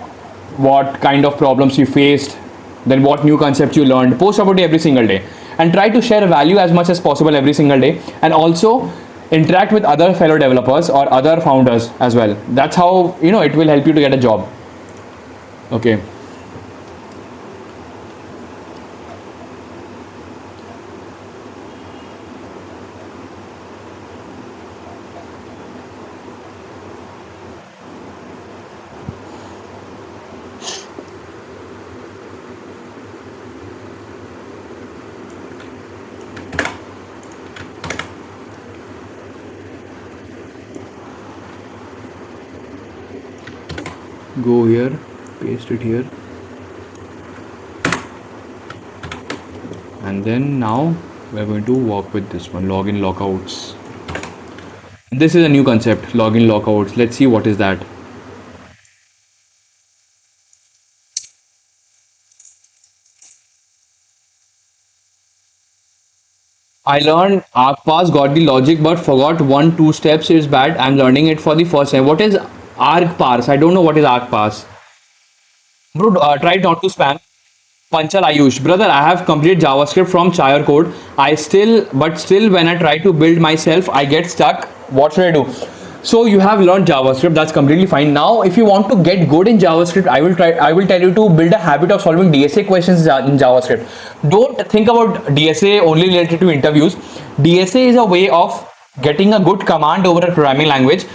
kind of problems you faced then what new concepts you learned post about it every single day and try to share value as much as possible every single day and also interact with other fellow developers or other founders as well that's how you know it will help you to get a job okay go here paste it here and then now we're going to work with this one login lockouts this is a new concept login lockouts let's see what is that I learned ArcPass got the logic but forgot 1-2 steps is bad I'm learning it for the first time what is ArcPass I don't know what is ArcPass bro try not to spam Panchal Ayush brother I have completed JavaScript from Chayar code I still when I try to build myself I get stuck what should I do So you have learned JavaScript, that's completely fine. Now if you want to get good in JavaScript, I will tell you to build a habit of solving DSA questions in JavaScript. Don't think about DSA only related to interviews. DSA is a way of getting a good command over a programming language,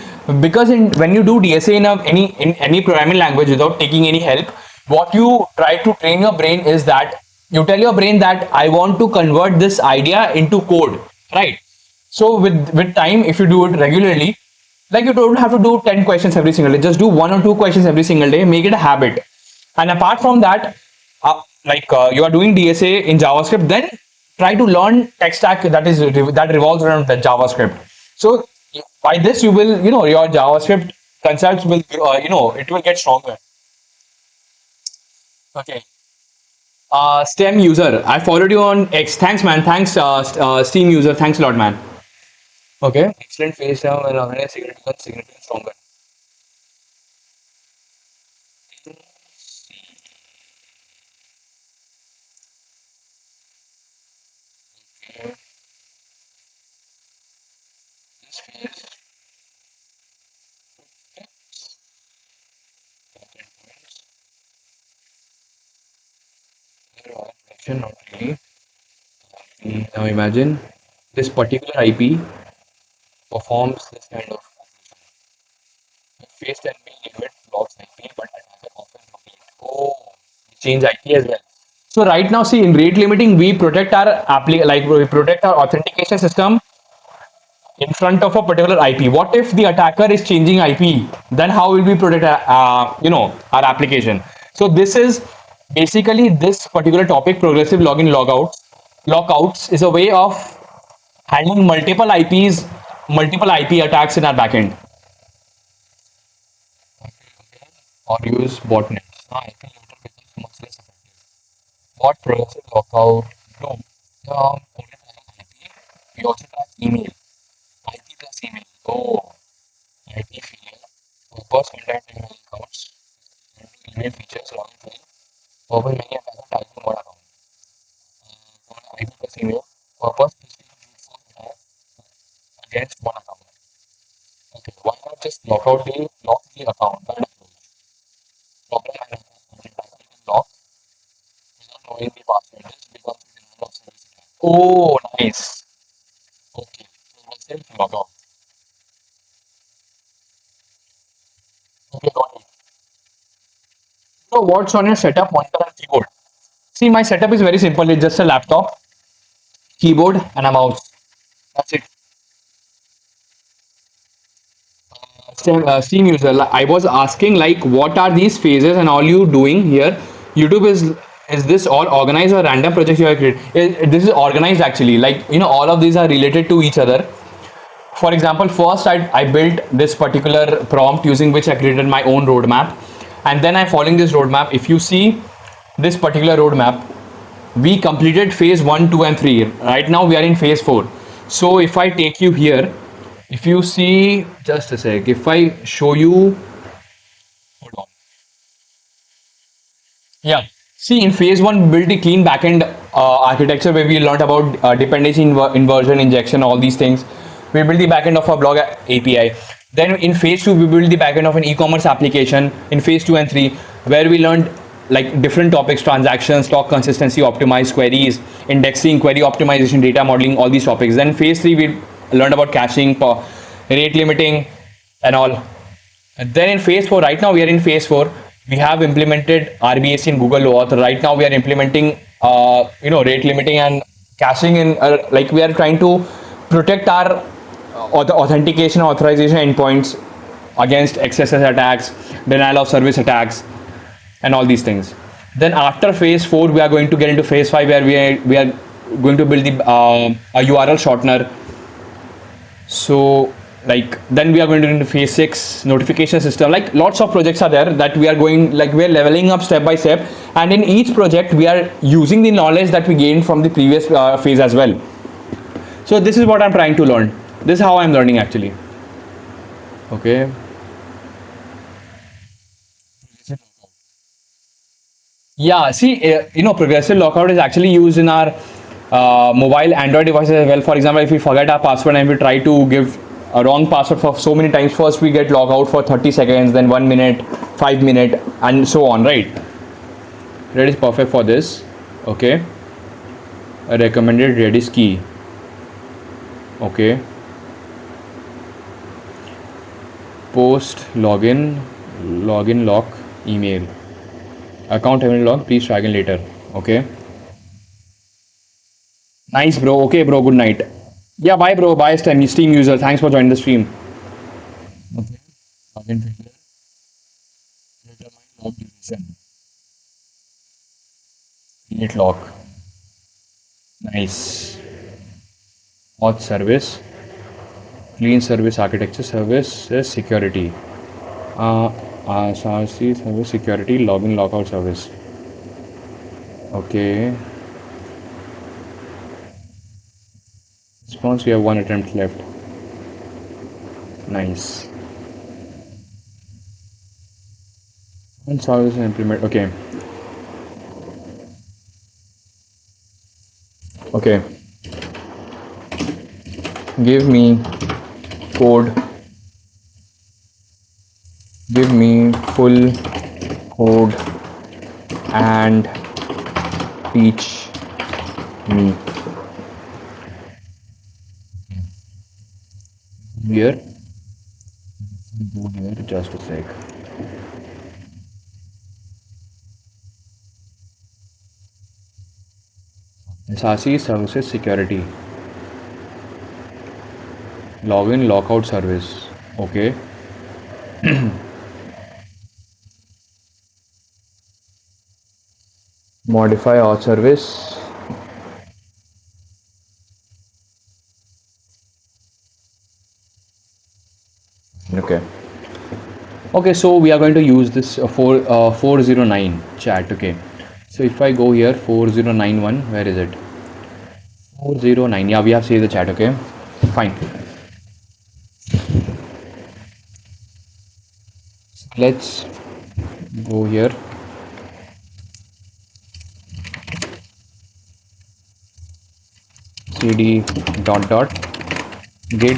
because when you do DSA in any programming language without taking any help, what you try to train your brain is that you tell your brain that I want to convert this idea into code, right? So with time, if you do it regularly, like you don't have to do 10 questions every single day, just do 1 or 2 questions every single day, make it a habit. And apart from that, you are doing DSA in JavaScript, then try to learn tech stack that revolves around the JavaScript. So by this you will, your JavaScript concepts will, it will get stronger. Okay. STEM user, I followed you on X. Thanks, man. Thanks, Steam user. Thanks a lot, man. Okay. Excellent face down and significant stronger. This face, not really. Now imagine this particular IP performs this kind of face, then be limit blocks IP, but attacker often complete. Oh, change IP as well. So right now, see, in rate limiting, we protect our we protect our authentication system in front of a particular IP. What if the attacker is changing IP? Then how will we protect our application? So this is basically this particular topic, progressive login logouts. Lockouts is a way of handling multiple IPs, multiple IP attacks in our backend. Or use botnets. Now IP loader becomes much less effective. What progressive lockout? No. IP. We also track email. IP plus email. Oh, IP failure. Purpose content email accounts. Email features login file. Purpose many attackers typing one account. IP plus email. Purpose attack against one account. Okay, why not just lock the account? That approach. Problem lock without knowing the password. This becomes a denial of service attack. Oh, nice. Okay, progressive logout. Okay, got it. So what's on your setup, monitor and keyboard? See, my setup is very simple. It's just a laptop, keyboard, and a mouse. That's it. Steam user, I was asking like, what are these phases and all you doing here? YouTube is this all organized or random projects you have created? This is organized actually. Like, all of these are related to each other. For example, first I built this particular prompt using which I created my own roadmap, and then I'm following this roadmap. If you see this particular roadmap, we completed phase 1, 2, and 3. Right now we are in phase 4. So if I take you here, if you see, just a sec, if I show you, hold on. Yeah, see, in phase 1, build a clean backend architecture where we learned about dependency inversion, injection, all these things. We build the backend of our blog API. Then in phase 2, we build the backend of an e-commerce application in phase 2 and 3, where we learned like different topics: transactions, stock consistency, optimized queries, indexing, query optimization, data modeling, all these topics. Then phase 3, we learned about caching, rate limiting, and all. And then in phase 4, right now we are in phase 4, we have implemented RBAC in Google Auth. Right now we are implementing rate limiting and caching in like we are trying to protect our authentication authorization endpoints against XSS attacks, denial of service attacks, and all these things. Then after phase 4, we are going to get into phase 5, where we are going to build a URL shortener. So like then we are going to into phase 6, notification system. Like lots of projects are there that we are going, like we are leveling up step by step, and in each project we are using the knowledge that we gained from the previous phase as well. So this is what I'm trying to learn. This is how I'm learning actually. Okay. Yeah, see, progressive lockout is actually used in our mobile Android devices as well. For example, if we forget our password and we try to give a wrong password for so many times. First we get log out for 30 seconds, then 1 minute, 5 minute, and so on, right? Redis is perfect for this. Okay, a recommended Redis key. Okay, post login lock email account having log, please try again later. Okay, nice bro. Okay bro, good night. Yeah, bye bro, bye Steam user, thanks for joining the stream. Okay, login filter, determine log duration, create lock. Nice. Auth service, clean service architecture, service security, SRC service security, login lockout service. Okay, response, we have 1 attempt left. Nice. And service implement. Okay, okay, give me code, give me full code and teach me. Here, go here, just a sec. SRC services security, login lockout service. Okay, modify auth service. Okay, okay, so we are going to use this 409 chat. Okay, so if I go here 4091, where is it? 409. Yeah, we have saved the chat. Okay, fine. Let's go here. cd dot git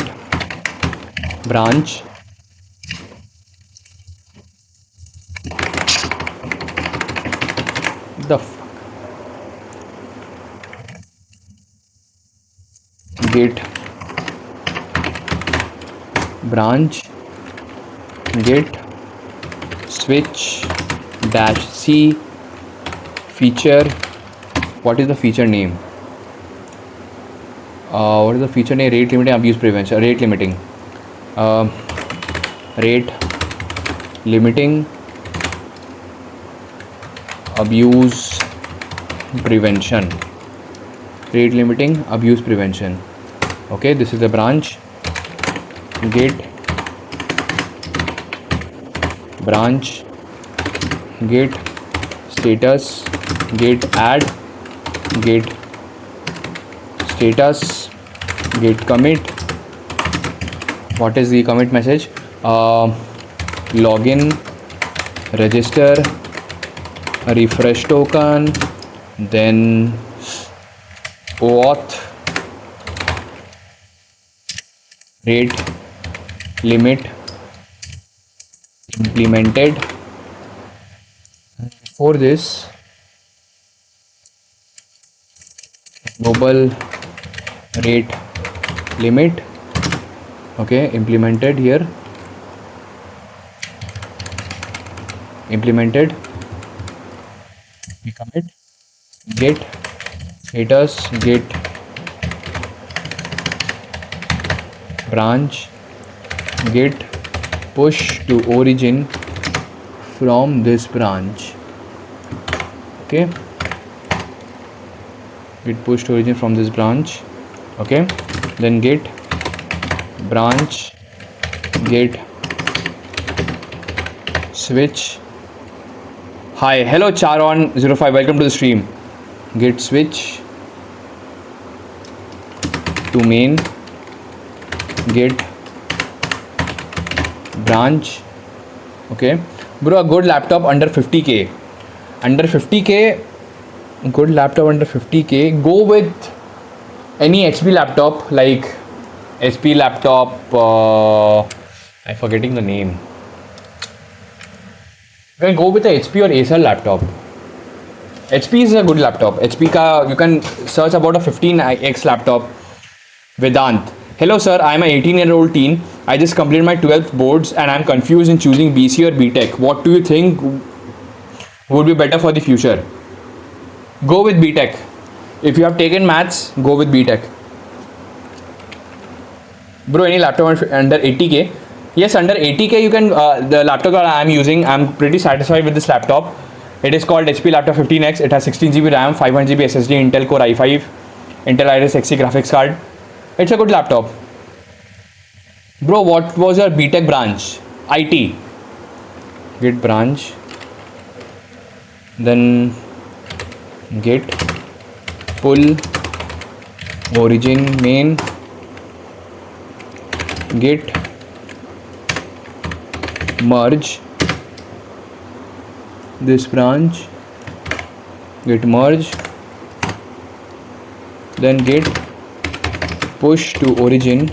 branch the git branch git switch dash c feature. What is the feature name? What is the feature name? Rate limiting abuse prevention. Rate limiting abuse prevention. Rate limiting abuse prevention. Okay, this is the branch. Git branch git status git add git status git commit. What is the commit message? Login, register, refresh token, then OAuth, rate limit implemented. For this, global rate limit. Okay, implemented here. Implemented. We commit. Git status git branch git push to origin from this branch. Okay, git push to origin from this branch. Okay, then git branch git switch. Hi, hello Charon05, welcome to the stream. Git switch to main git branch. Okay bro, a good laptop under 50k, good laptop under 50k, go with any HP laptop like HP laptop. I'm forgetting the name. You can go with the HP or Acer laptop. HP is a good laptop. HP ka you can search about a 15x laptop. Vedant. Hello sir, I am an 18-year-old teen. I just completed my 12th boards and I am confused in choosing BC or BTech. What do you think would be better for the future? Go with BTech. If you have taken maths, go with BTech. Bro, any laptop under 80k? Yes, under 80k you can, the laptop that I am using, I am pretty satisfied with this laptop. It is called HP Laptop 15X. It has 16GB RAM, 500GB SSD, Intel Core i5, Intel Iris Xe graphics card. It's a good laptop. Bro, what was your BTech branch? IT. Git branch. Then git pull origin main. Git merge this branch, git merge, then git push to origin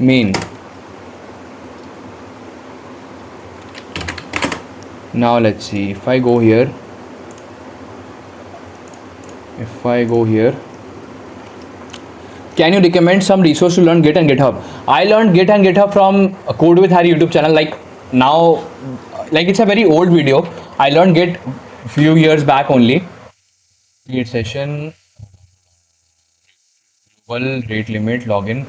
main. Now let's see, if I go here, can you recommend some resource to learn Git and GitHub? I learned Git and GitHub from Code with Harry YouTube channel. Like now, like it's a very old video. I learned Git a few years back only. Create session, global rate limit, login.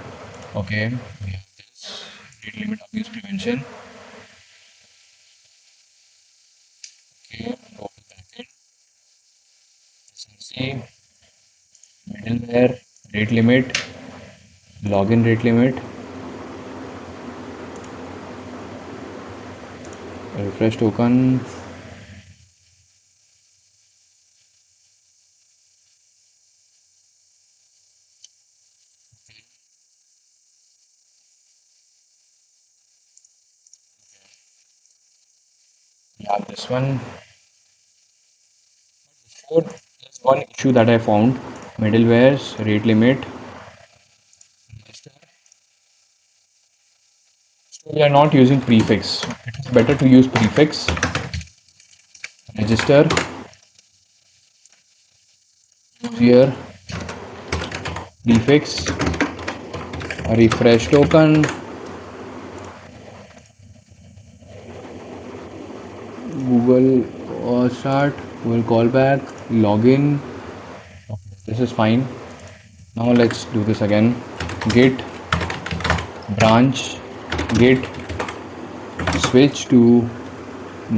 Okay, we have this rate limit abuse prevention. Okay, go to backend. See middleware rate limit, login rate limit, refresh token. Yeah, this one. Before, there's one issue that I found. Middleware's rate limit. We are not using prefix. It is better to use prefix. Register. Here. Prefix. A refresh token. Google start. Google callback. Login. Okay, this is fine. Now let's do this again. Git branch. Git switch to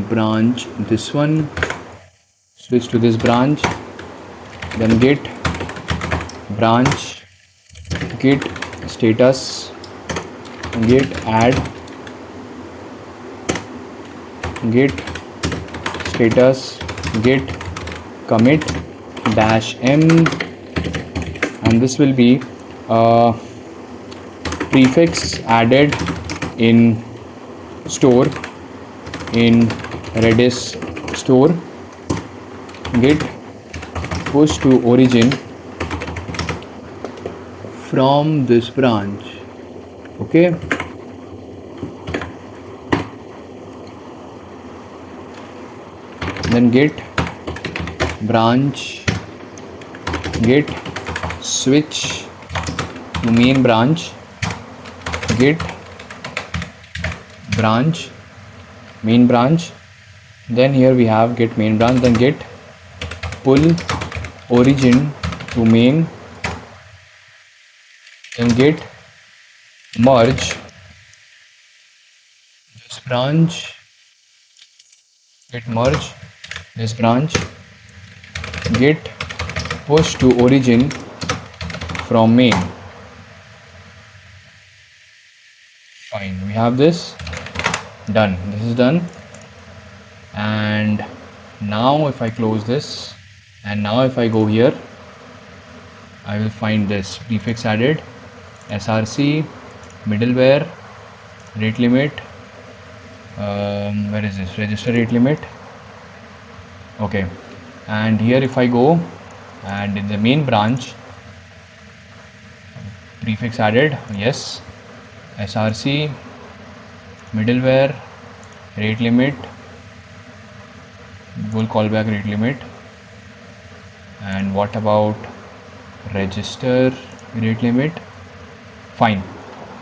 branch this one, switch to this branch, then git branch, git status, git add, git status, git commit -m, and this will be prefix added in store, in Redis store, git push to origin from this branch. Okay, then git branch, git switch to main branch, git branch, main branch, then here we have git main branch, then git pull origin to main, then git merge this branch, git merge this branch, git push to origin from main. Fine, we have this done. This is done, and now if I close this, and now if I go here, I will find this prefix added, src, middleware, rate limit, where is this, register rate limit. Okay, and here if I go, and in the main branch, prefix added, yes. src, middleware, rate limit, Google callback rate limit. And what about register rate limit? Fine,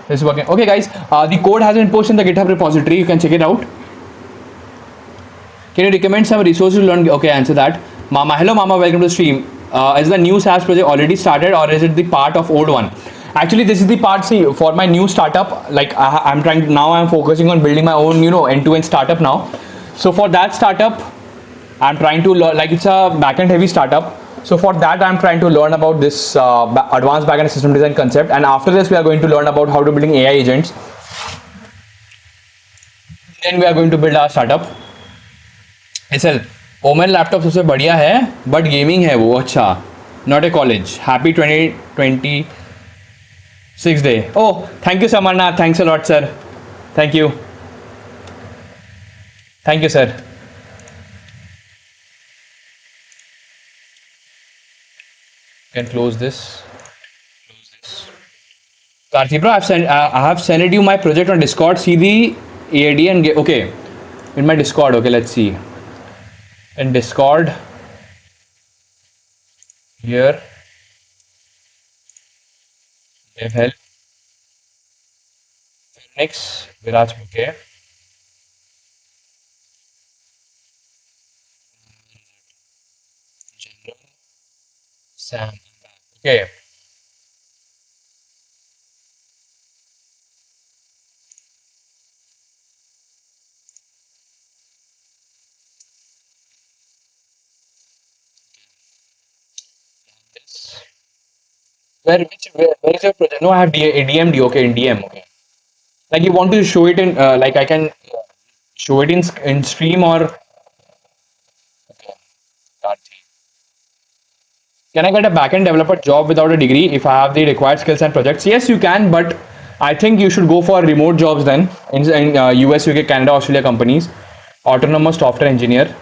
this is working. Okay guys, the code has been posted in the GitHub repository, you can check it out. Can you recommend some resources to learn? Okay, answer that. Mama, hello Mama, welcome to the stream. Is the new SaaS project already started, or is it the part of old one? Actually, this is the part. See, for my new startup, like I'm trying now, I'm focusing on building my own, end-to-end startup now. So for that startup, I'm trying to learn, like it's a backend heavy startup. So for that, I'm trying to learn about this advanced backend system design concept. And after this, we are going to learn about how to building AI agents. Then we are going to build our startup. SL, Omen laptop सबसे बढ़िया है, but gaming है वो अच्छा, not a college. Happy 2026 day. Oh, thank you Samarnath, thanks a lot sir, thank you sir. Can close this. Karthi bro, I have sent you my project on Discord. See the AD and okay, in my Discord. Okay, let's see. In Discord, here, dev help, next, Viraj, okay. General, Sam, okay. Where is your project? No, I have DMD. Okay, in DM. Okay. Like you want to show it in like I can show it in stream or okay. Can I get a backend developer job without a degree if I have the required skills and projects? Yes, you can, but I think you should go for remote jobs then in US, UK, Canada, Australia companies. Autonomous software engineer.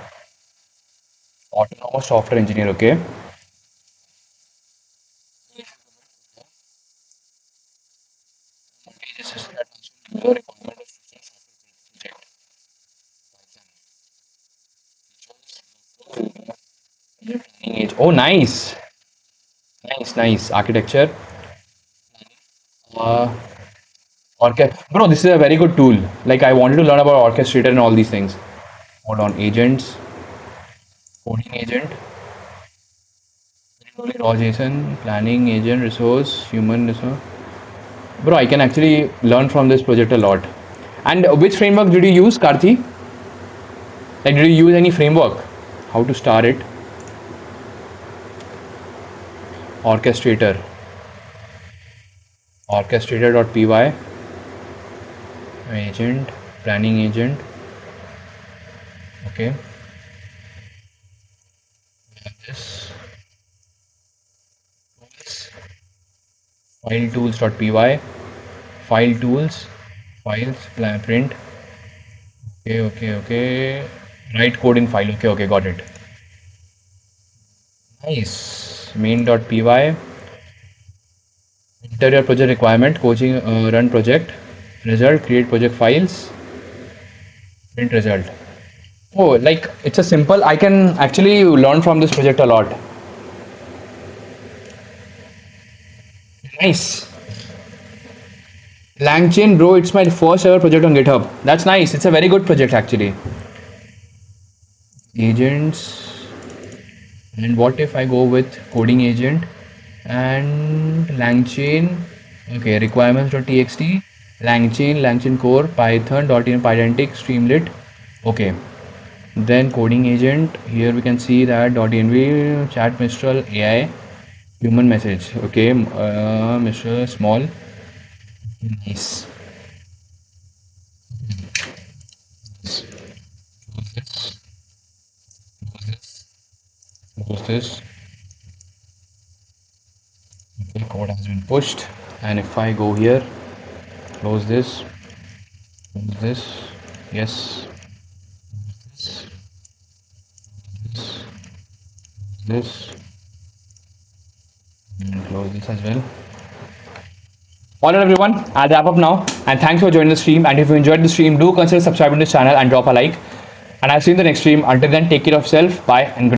Autonomous software engineer. Okay. Oh, nice. Nice. Architecture. Bro, this is a very good tool. Like I wanted to learn about orchestrator and all these things. Hold on, agents, coding agent, raw JSON, planning agent, resource, human resource. Bro, I can actually learn from this project a lot. And which framework did you use, Karthi? Like, did you use any framework? How to start it? Orchestrator. Orchestrator.py. Agent, planning agent. Okay. This. File tools.py. File tools. Files. Print. Okay. Write code in file. Okay, got it. Nice. Main.py. Enter your project requirement. Coaching. Run project. Result. Create project files. Print result. Oh, like it's a simple. I can actually learn from this project a lot. Nice. LangChain, bro, it's my first ever project on GitHub. That's nice. It's a very good project actually. Agents. And what if I go with coding agent and LangChain? Okay, requirements.txt, LangChain core, Python.in, Pydantic, Streamlit. Okay. Then coding agent. Here we can see that .env, chat Mistral, AI, human message. Okay, Mr. Small. Nice. Close this. Okay, code has been pushed. And if I go here, close this, yes, this, and close this as well. All right, everyone, I'll wrap up now. And thanks for joining the stream. And if you enjoyed the stream, do consider subscribing to the channel and drop a like. And I'll see you in the next stream. Until then, take care of yourself. Bye and good.